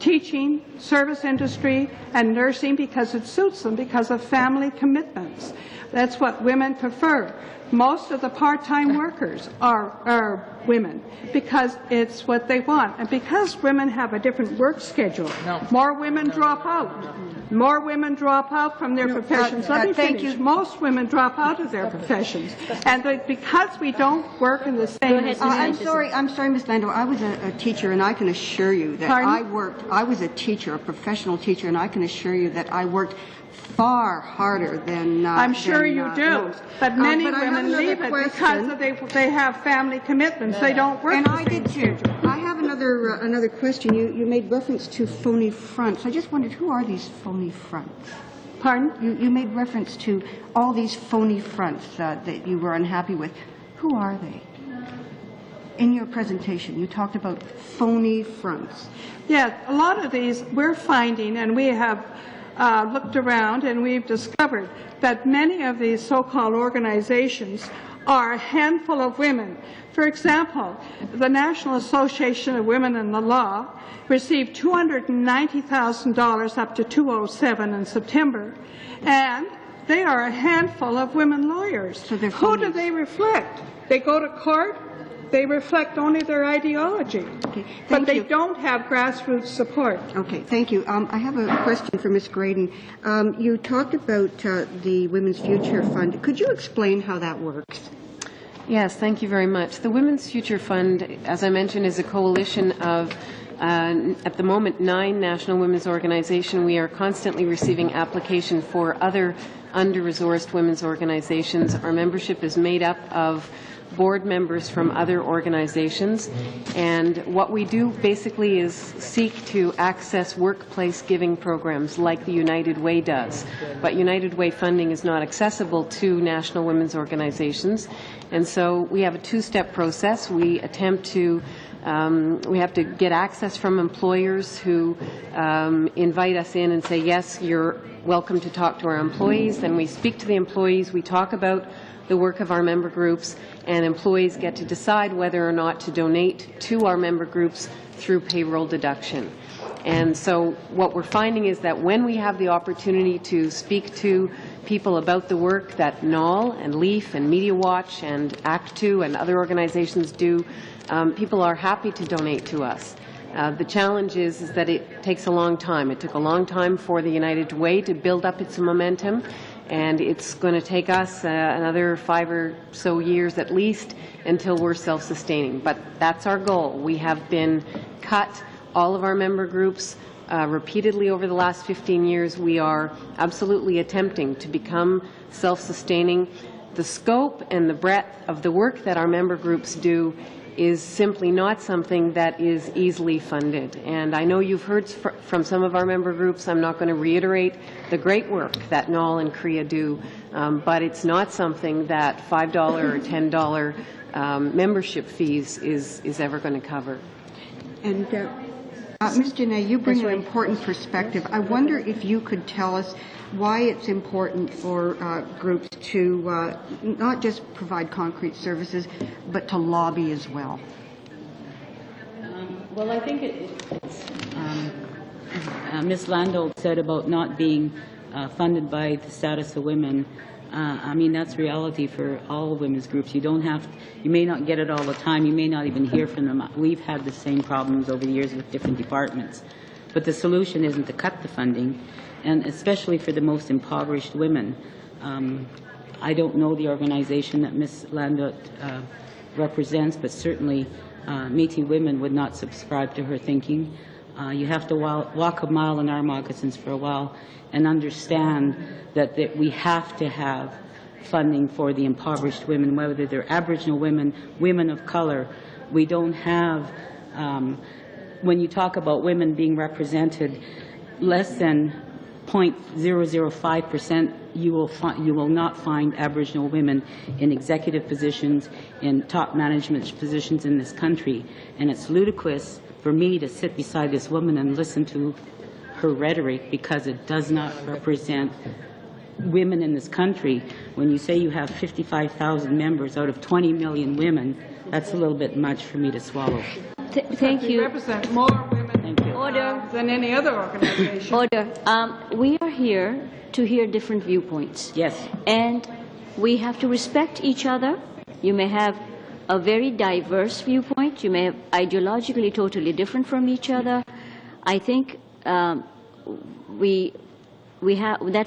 teaching, service industry, and nursing because it suits them because of family commitments. That's what women prefer. Most of the part-time workers are women because it's what they want. And because women have a different work schedule, more women drop out. More women drop out from their professions. Let me finish. Most women drop out of their professions. And because we don't work in the same... I'm sorry, Ms. Landau. I was a teacher, and I can assure you that I was a teacher, a professional teacher, and I can assure you that I worked far harder than I'm sure you do, most. but many women leave it because they have family commitments. They don't work. And I did too. I have another question. You made reference to phony fronts. I just wondered, who are these phony fronts? Pardon? You made reference to all these phony fronts that you were unhappy with. Who are they? In your presentation, you talked about phony fronts. Yeah, a lot of these we're finding, and we have looked around and we've discovered that many of these so-called organizations are a handful of women. For example, the National Association of Women in the Law received $290,000 up to 2007 in September, and they are a handful of women lawyers. So who do they reflect? They go to court, they reflect only their ideology, but they don't have grassroots support. Okay, thank you. I have a question for Ms. Graydon. You talked about the Women's Future Fund. Could you explain how that works? Yes, thank you very much. The Women's Future Fund, as I mentioned, is a coalition of at the moment 9 national women's organizations. We are constantly receiving applications for other under-resourced women's organizations. Our membership is made up of board members from other organizations, and what we do basically is seek to access workplace giving programs like the United Way does. But United Way funding is not accessible to national women's organizations, and so we have a 2-step process. We attempt to we have to get access from employers who invite us in and say, yes, you're welcome to talk to our employees. Then we speak to the employees, we talk about the work of our member groups, and employees get to decide whether or not to donate to our member groups through payroll deduction. And so what we're finding is that when we have the opportunity to speak to people about the work that NOL and LEAF and Media Watch and Act 2 and other organizations do, people are happy to donate to us. The challenge is that it takes a long time. It took a long time for the United Way to build up its momentum, and it's going to take us another 5 or so years at least until we're self-sustaining. But that's our goal. We have been cut, all of our member groups, repeatedly over the last 15 years. We are absolutely attempting to become self-sustaining. The scope and the breadth of the work that our member groups do is simply not something that is easily funded. And I know you've heard from some of our member groups. I'm not going to reiterate the great work that NOL and CREA do, but it's not something that $5 or $10 membership fees is ever going to cover. And Ms. Janae, you bring an important perspective. I wonder if you could tell us why it's important for groups to not just provide concrete services, but to lobby as well. Well, I think Ms. Landau said about not being funded by the status of women. I mean, that's reality for all women's groups. You may not get it all the time. You may not even hear from them. We've had the same problems over the years with different departments. But the solution isn't to cut the funding, and especially for the most impoverished women. I don't know the organization that Ms. Landau represents, but certainly Métis women would not subscribe to her thinking. You have to walk a mile in our moccasins for a while and understand that we have to have funding for the impoverished women, whether they're Aboriginal women, women of color. We don't have, when you talk about women being represented, less than 0.005%, you will not find Aboriginal women in executive positions, in top management positions in this country. And it's ludicrous for me to sit beside this woman and listen to her rhetoric, because it does not represent women in this country. When you say you have 55,000 members out of 20 million women, that's a little bit much for me to swallow. Thank you. We represent more women than any other organization. Order. We are here to hear different viewpoints. Yes. And we have to respect each other. You may have a very diverse viewpoint. You may have ideologically totally different from each other. I think that's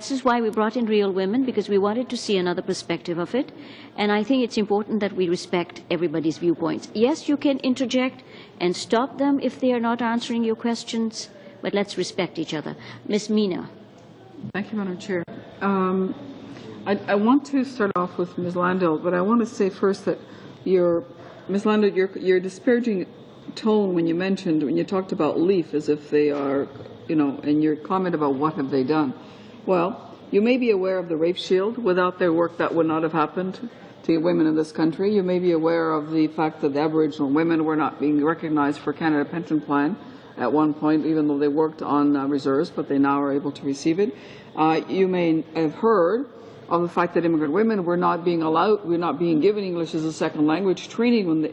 just why we brought in Real Women, because we wanted to see another perspective of it. And I think it's important that we respect everybody's viewpoints. Yes, you can interject and stop them if they are not answering your questions, but let's respect each other. Ms. Mina. Thank you, Madam Chair. I want to start off with Ms. Landau, but I want to say first that Ms. Landau, your disparaging tone when you talked about LEAF as if they are, and your comment about what have they done. Well, you may be aware of the Rape Shield. Without their work, that would not have happened to women in this country. You may be aware of the fact that the Aboriginal women were not being recognized for Canada Pension Plan at one point, even though they worked on reserves, but they now are able to receive it. You may have heard of the fact that immigrant women were not being given English as a second language training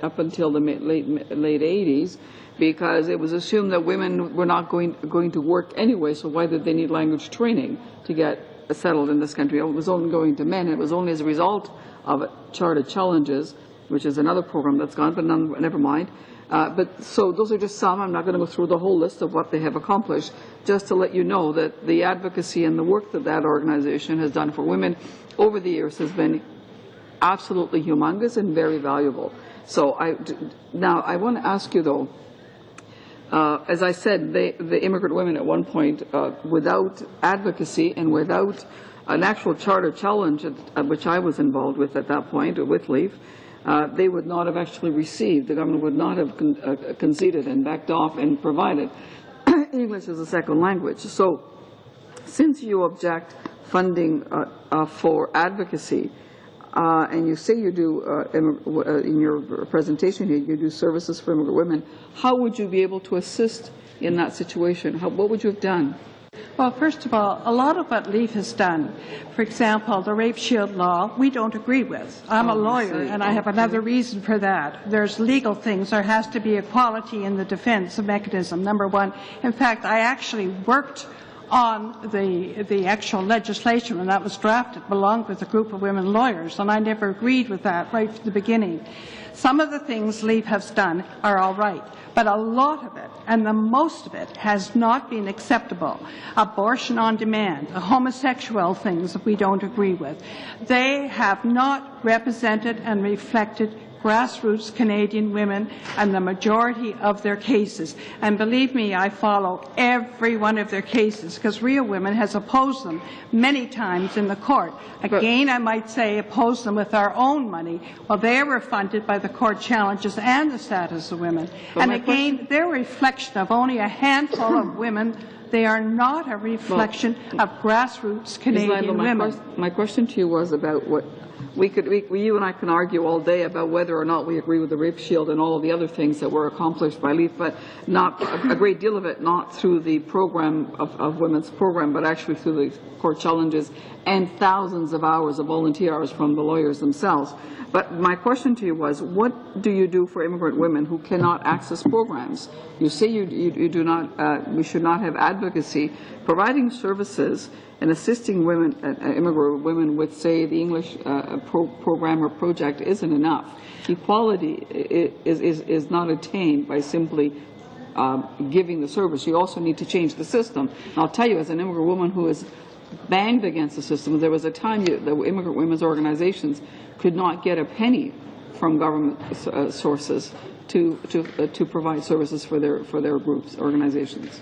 up until the late 80s, because it was assumed that women were not going to work anyway, so why did they need language training to get settled in this country? It was only going to men. It was only as a result of Chartered Challenges, which is another program that's gone, but never mind. So those are just some. I'm not going to go through the whole list of what they have accomplished, just to let you know that the advocacy and the work that that organization has done for women over the years has been absolutely humongous and very valuable. So now I want to ask you, though, as I said, the immigrant women at one point, without advocacy and without an actual charter challenge, which I was involved with at that point, with LEAF, they would not have actually received, the government would not have conceded and backed off and provided English as a second language. So since you object funding for advocacy, and you say you do, in your presentation here, you do services for immigrant women, how would you be able to assist in that situation? What would you have done? Well, first of all, a lot of what LEAF has done, for example, the rape shield law, we don't agree with. I'm a lawyer, and I have another reason for that. There's legal things. There has to be equality in the defense mechanism, number one. In fact, I actually worked on the actual legislation when that was drafted, belonged with a group of women lawyers, and I never agreed with that right from the beginning. Some of the things LEAF has done are all right, but a lot of it, and the most of it, has not been acceptable. Abortion on demand, the homosexual things that we don't agree with. They have not represented and reflected grassroots Canadian women and the majority of their cases. And believe me, I follow every one of their cases, because Real Women has opposed them many times in the court. Again, I might say opposed them with our own money. Well, they were funded by the court challenges and the status of women. And again, they're a reflection of only a handful of women. They are not a reflection of grassroots Canadian women. My question to you was about what you and I can argue all day about whether or not we agree with the rape shield and all of the other things that were accomplished by LEAF, but not a great deal of it, not through the program of women's program, but actually through the court challenges and thousands of hours of volunteer hours from the lawyers themselves. But my question to you was, what do you do for immigrant women who cannot access programs? You say you do not, we should not have advocacy. Providing services and assisting women, immigrant women with, say, the English program or project isn't enough. Equality is not attained by simply giving the service. You also need to change the system. And I'll tell you, as an immigrant woman who is banged against the system, there was a time the immigrant women's organizations could not get a penny from government sources to provide services for their groups, organizations.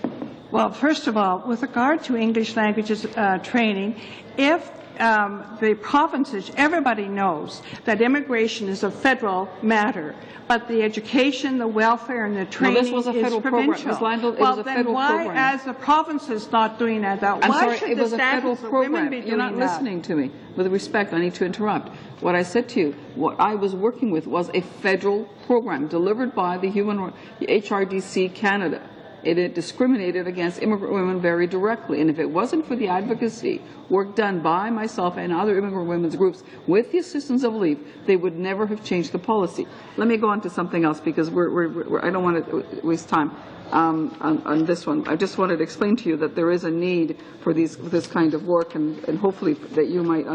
Well, first of all, with regard to English languages training, if the provinces, everybody knows that immigration is a federal matter, but the education, the welfare, and the training is provincial. Well, then why, as the provinces not doing that, why should the status of women be doing that? You're not listening to me. With respect, I need to interrupt. What I said to you, what I was working with was a federal program delivered by the HRDC Canada. It discriminated against immigrant women very directly. And if it wasn't for the advocacy work done by myself and other immigrant women's groups with the assistance of LEAF, they would never have changed the policy. Let me go on to something else, because I don't want to waste time on this one. I just wanted to explain to you that there is a need for this kind of work, and hopefully that you might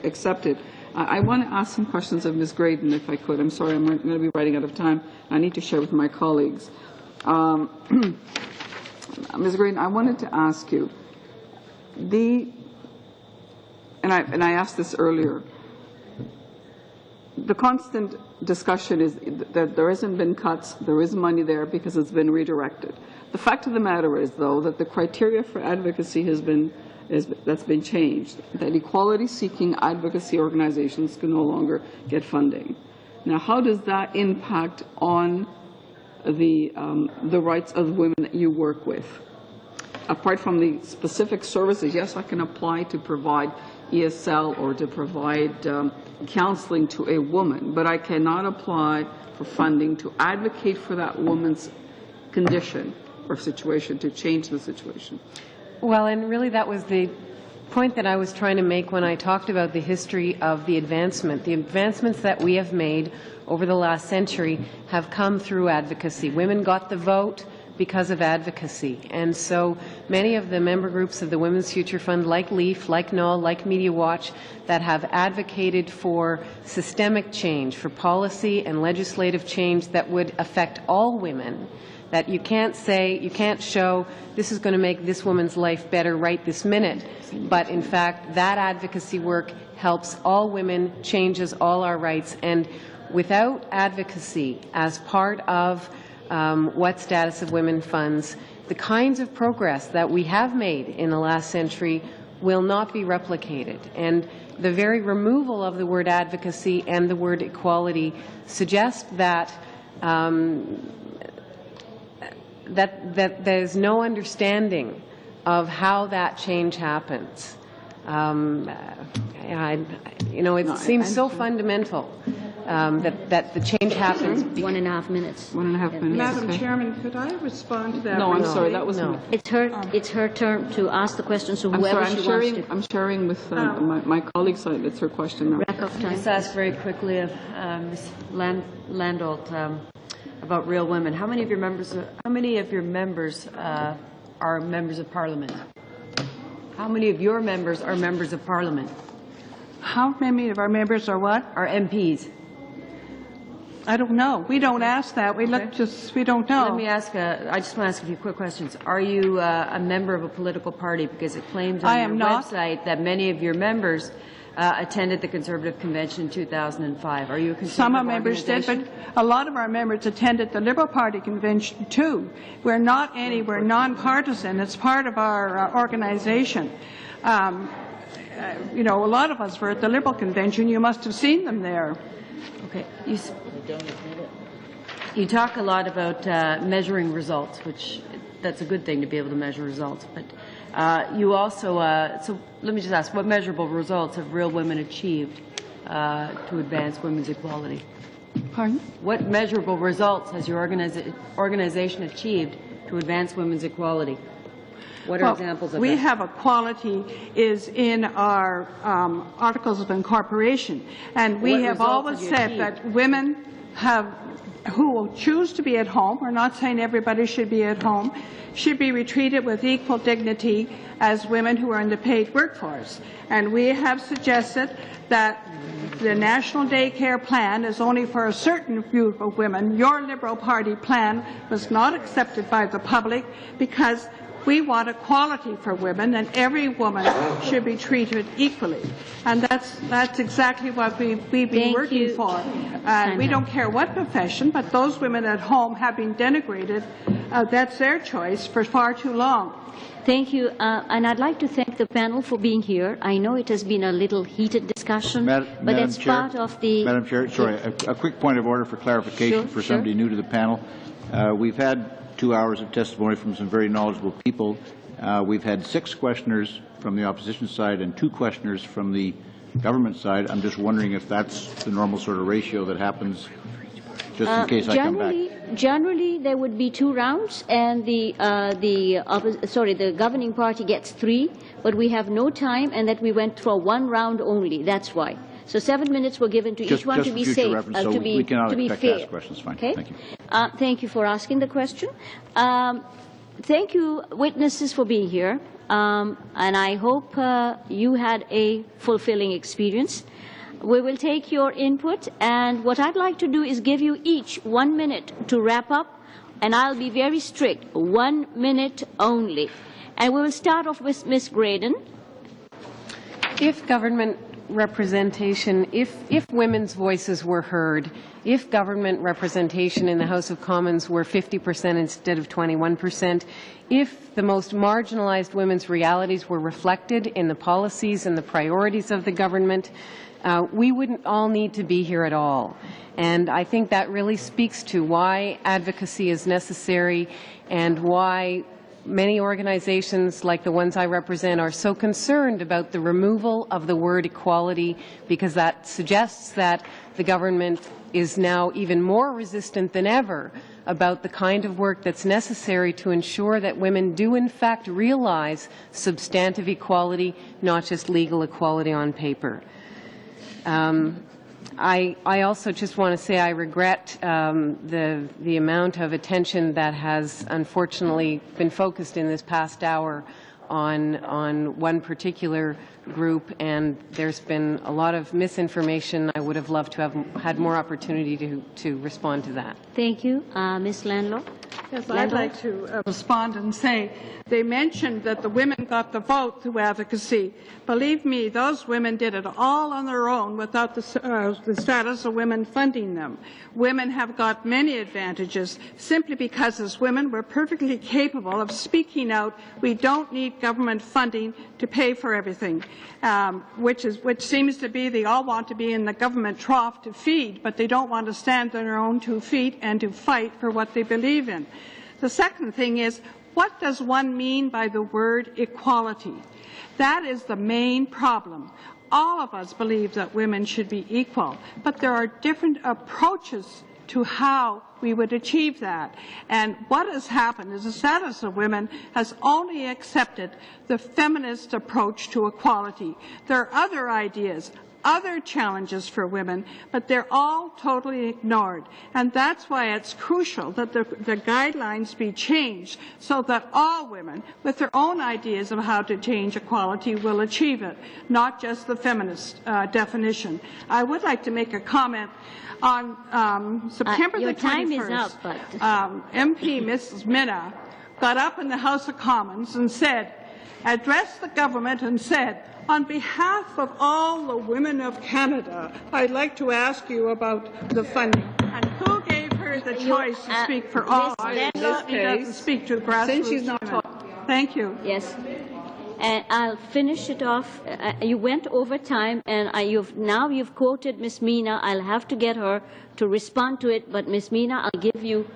accept it. I want to ask some questions of Ms. Graydon, if I could. I'm sorry, I'm going to be running out of time. I need to share with my colleagues. Ms. Green, I wanted to ask you, and I asked this earlier, the constant discussion is that there hasn't been cuts, there is money there because it's been redirected. The fact of the matter is, though, that the criteria for advocacy that's been changed, that equality-seeking advocacy organizations can no longer get funding. Now, how does that impact on the rights of women that you work with? Apart from the specific services, yes, I can apply to provide ESL or to provide counseling to a woman, but I cannot apply for funding to advocate for that woman's condition or situation to change the situation. Well, and really that was the point that I was trying to make when I talked about the history of the advancement. The advancements that we have made over the last century have come through advocacy. Women got the vote because of advocacy. And so many of the member groups of the Women's Future Fund, like LEAF, like NOL, like Media Watch, that have advocated for systemic change, for policy and legislative change that would affect all women, that you can't say, you can't show this is going to make this woman's life better right this minute, but in fact that advocacy work helps all women, changes all our rights, and without advocacy as part of what Status of Women funds, the kinds of progress that we have made in the last century will not be replicated. And the very removal of the word advocacy and the word equality suggest that that there's no understanding of how that change happens. It seems so fundamental that the change happens. 1.5 minutes. 1.5 minutes. Madam Chairman, could I respond to that? No, I'm sorry. That was no. It's her turn to ask the question. So whoever I'm sharing. I'm sharing with my colleague's side. It's her question now. Wrap up time. Just ask very quickly of Ms. Landolt about Real Women. How many of your members are members of Parliament? How many of your members are members of Parliament? How many of our members are what? Are MPs. I don't know. We don't ask that. We we don't know. Let me ask. I just want to ask a few quick questions. Are you a member of a political party? Because it claims on your website that many of your members attended the Conservative Convention in 2005. Are you a Conservative Some of our members did, but a lot of our members attended the Liberal Party convention too. We're nonpartisan. It's part of our organization. A lot of us were at the Liberal convention. You must have seen them there. Okay. You talk a lot about measuring results, which that's a good thing to be able to measure results. But you also, so let me just ask, what measurable results have Real Women achieved to advance women's equality? Pardon? What measurable results has your organization achieved to advance women's equality? What are examples of that? We have equality is in our Articles of Incorporation, and we have always said that women who will choose to be at home, we're not saying everybody should be at home, should be treated with equal dignity as women who are in the paid workforce. And we have suggested that the National Daycare Plan is only for a certain group of women. Your Liberal Party plan was not accepted by the public because we want equality for women, and every woman should be treated equally. And that's exactly what we've been working for. We don't care what profession, but those women at home have been denigrated. That's their choice for far too long. Thank you. And I'd like to thank the panel for being here. I know it has been a little heated discussion, but that's part of the... Madam Chair, sorry, a quick point of order for clarification for somebody new to the panel. We've had 2 hours of testimony from some very knowledgeable people. We've had 6 questioners from the opposition side and 2 questioners from the government side. I'm just wondering if that's the normal sort of ratio that happens, just in case I come back. Generally, there would be 2 rounds, and the governing party gets 3, but we have no time, and that we went for 1 round only. That's why. So 7 minutes were given to each one to be safe, so to be we cannot fair. ask questions. Fine. Okay? Thank you. Thank you for asking the question. Thank you, witnesses, for being here. And I hope you had a fulfilling experience. We will take your input, and what I'd like to do is give you each 1 minute to wrap up, and I'll be very strict, 1 minute only. And we will start off with Ms. Graydon. If government representation, if women's voices were heard, if government representation in the House of Commons were 50% instead of 21%, if the most marginalized women's realities were reflected in the policies and the priorities of the government, we wouldn't all need to be here at all. And I think that really speaks to why advocacy is necessary and why many organizations like the ones I represent are so concerned about the removal of the word equality, because that suggests that the government is now even more resistant than ever about the kind of work that's necessary to ensure that women do in fact realize substantive equality, not just legal equality on paper. I also just want to say I regret the amount of attention that has unfortunately been focused in this past hour on one particular group, and there's been a lot of misinformation. I would have loved to have had more opportunity to respond to that. Thank you. Ms. Landlow? Yes, I'd like to respond and say they mentioned that the women got the vote through advocacy. Believe me, those women did it all on their own without the status of women funding them. Women have got many advantages simply because as women we're perfectly capable of speaking out. We don't need government funding to pay for everything, which seems to be they all want to be in the government trough to feed, but they don't want to stand on their own 2 feet and to fight for what they believe in. The second thing is, what does one mean by the word equality? That is the main problem. All of us believe that women should be equal, but there are different approaches to how we would achieve that. And what has happened is the status of women has only accepted the feminist approach to equality. There are other ideas, other challenges for women, but they're all totally ignored. And that's why it's crucial that the guidelines be changed so that all women, with their own ideas of how to change equality, will achieve it, not just the feminist definition. I would like to make a comment. On September the 21st, time is up, but MP Mrs. Minna got up in the House of Commons and said, addressed the government and said, on behalf of all the women of Canada, I'd like to ask you about the funding. And who gave her the choice to speak for all? She doesn't speak to the grassroots. Since she's not women. Thank you. Yes. And I'll finish it off. You went over time, and you've quoted Ms. Meena. I'll have to get her to respond to it, but Ms. Meena, I'll give you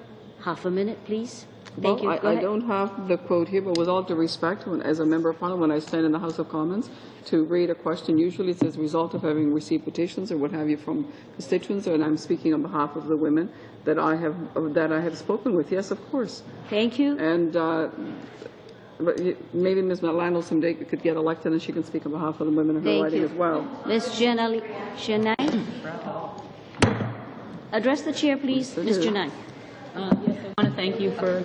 half a minute, please. Thank you. I don't have the quote here, but with all due respect, as a member of Parliament, when I stand in the House of Commons to read a question, usually it's as a result of having received petitions or what have you from constituents, and I'm speaking on behalf of the women that I have spoken with. Yes, of course. Thank you. And but maybe Ms. Landlow someday could get elected and she can speak on behalf of the women in her riding as well. Ms. Janai? Address the chair, please. Ms. Janai. Yes, I want to thank you for.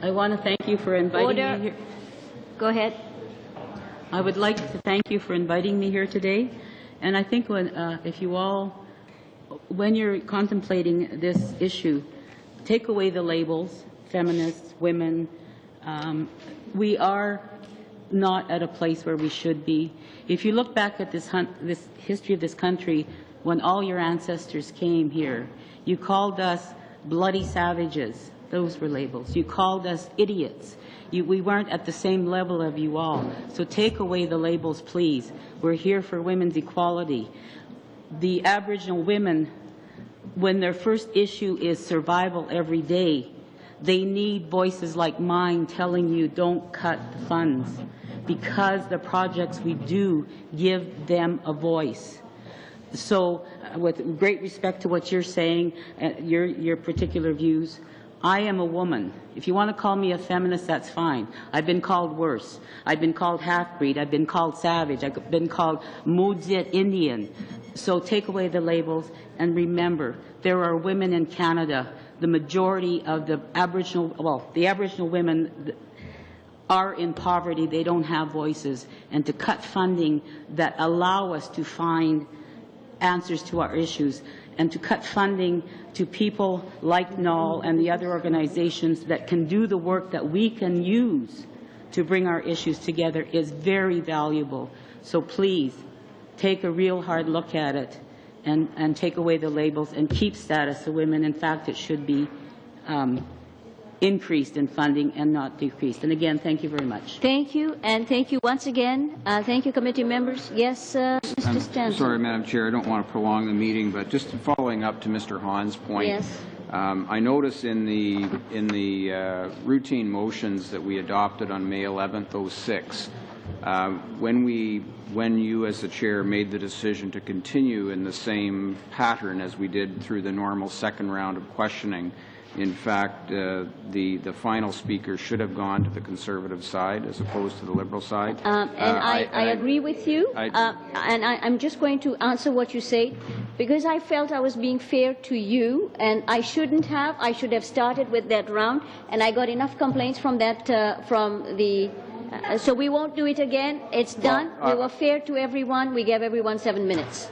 I want to thank you for inviting me here. Go ahead. I would like to thank you for inviting me here today, and I think when you're contemplating this issue, take away the labels, feminists, women. We are not at a place where we should be. If you look back at this history of this country, when all your ancestors came here, you called us bloody savages. Those were labels. You called us idiots. We weren't at the same level of you all. So take away the labels, please. We're here for women's equality. The Aboriginal women, when their first issue is survival every day, they need voices like mine telling you don't cut funds, because the projects we do give them a voice. So with great respect to what you're saying, your particular views, I am a woman. If you want to call me a feminist, that's fine. I've been called worse. I've been called half-breed. I've been called savage. I've been called Mujit Indian. So take away the labels and remember, there are women in Canada. The majority of the Aboriginal women are in poverty. They don't have voices. And to cut funding that allow us to find answers to our issues, and to cut funding to people like NOL and the other organizations that can do the work that we can use to bring our issues together is very valuable. So please, take a real hard look at it and take away the labels and keep status of women. In fact, it should be increased in funding and not decreased. And again, thank you very much. Thank you, and thank you once again. Thank you, committee members. Yes, Mr. Stanton. Sorry, Madam Chair, I don't want to prolong the meeting, but just following up to Mr. Hahn's point. Yes. I notice in the routine motions that we adopted on May 11th, 06, When you, as the chair, made the decision to continue in the same pattern as we did through the normal second round of questioning, in fact, the final speaker should have gone to the Conservative side as opposed to the Liberal side. I agree with you, and I'm just going to answer what you say, because I felt I was being fair to you, and I shouldn't have. I should have started with that round, and I got enough complaints from that, so we won't do it again. It's done. We were fair to everyone. We gave everyone 7 minutes.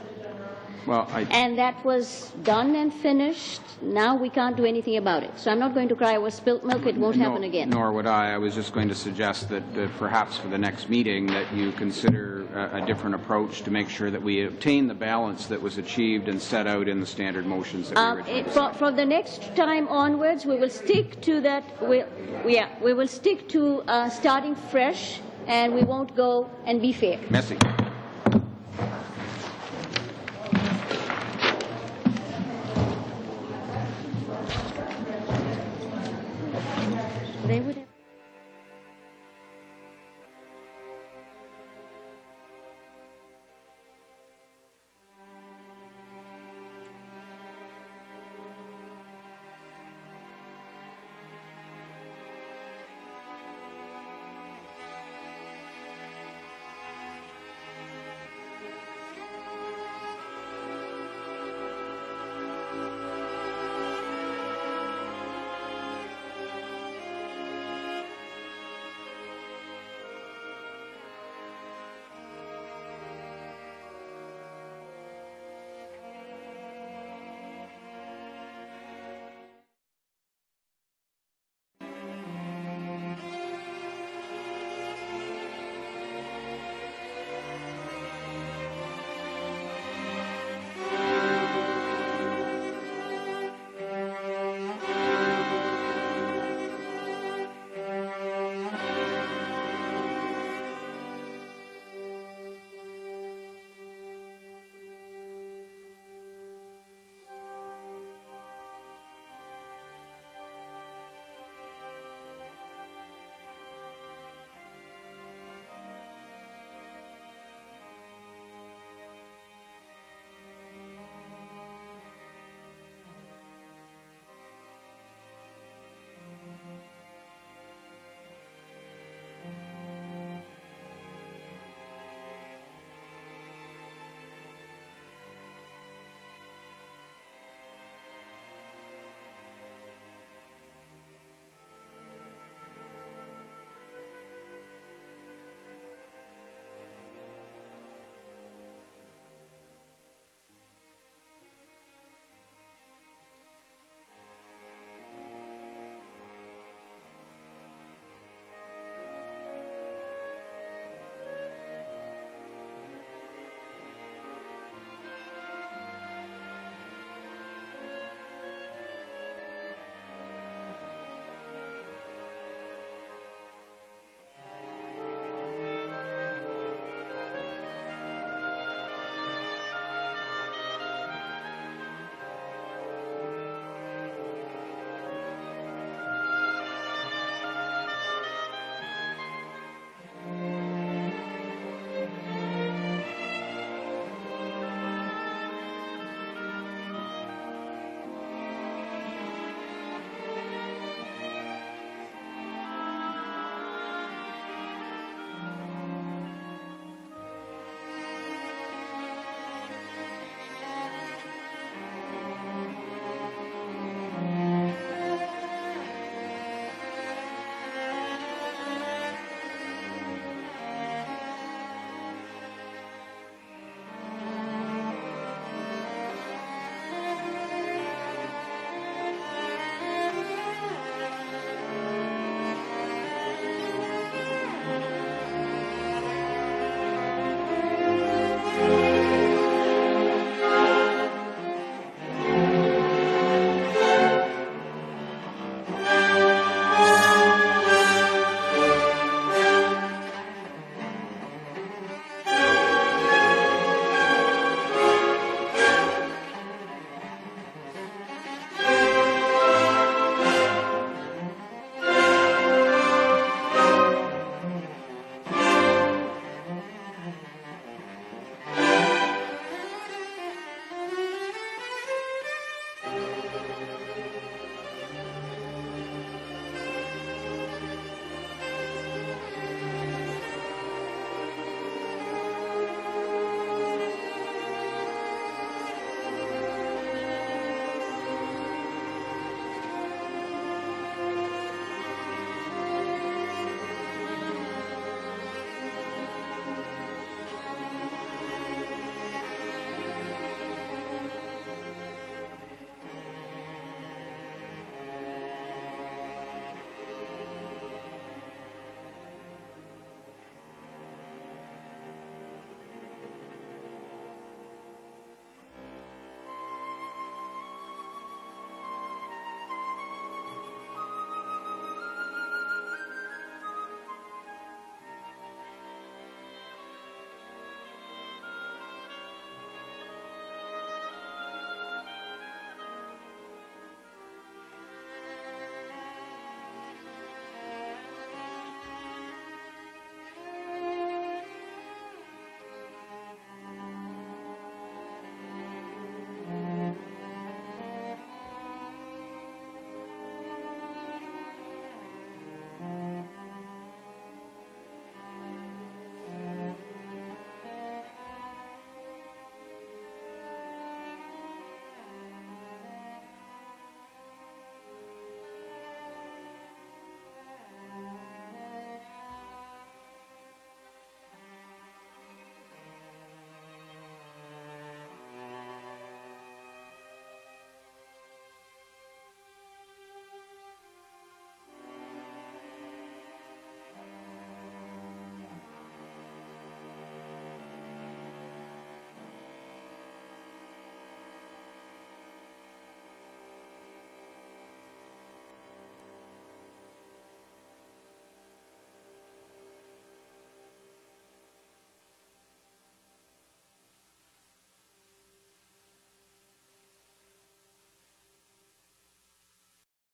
And that was done and finished. Now we can't do anything about it. So I'm not going to cry over spilt milk. It won't happen again. Nor would I. I was just going to suggest that perhaps for the next meeting that you consider a different approach to make sure that we obtain the balance that was achieved and set out in the standard motions that we originally for the next time onwards, we will stick to that. We will stick to starting fresh, and we won't go and be fair. Merci.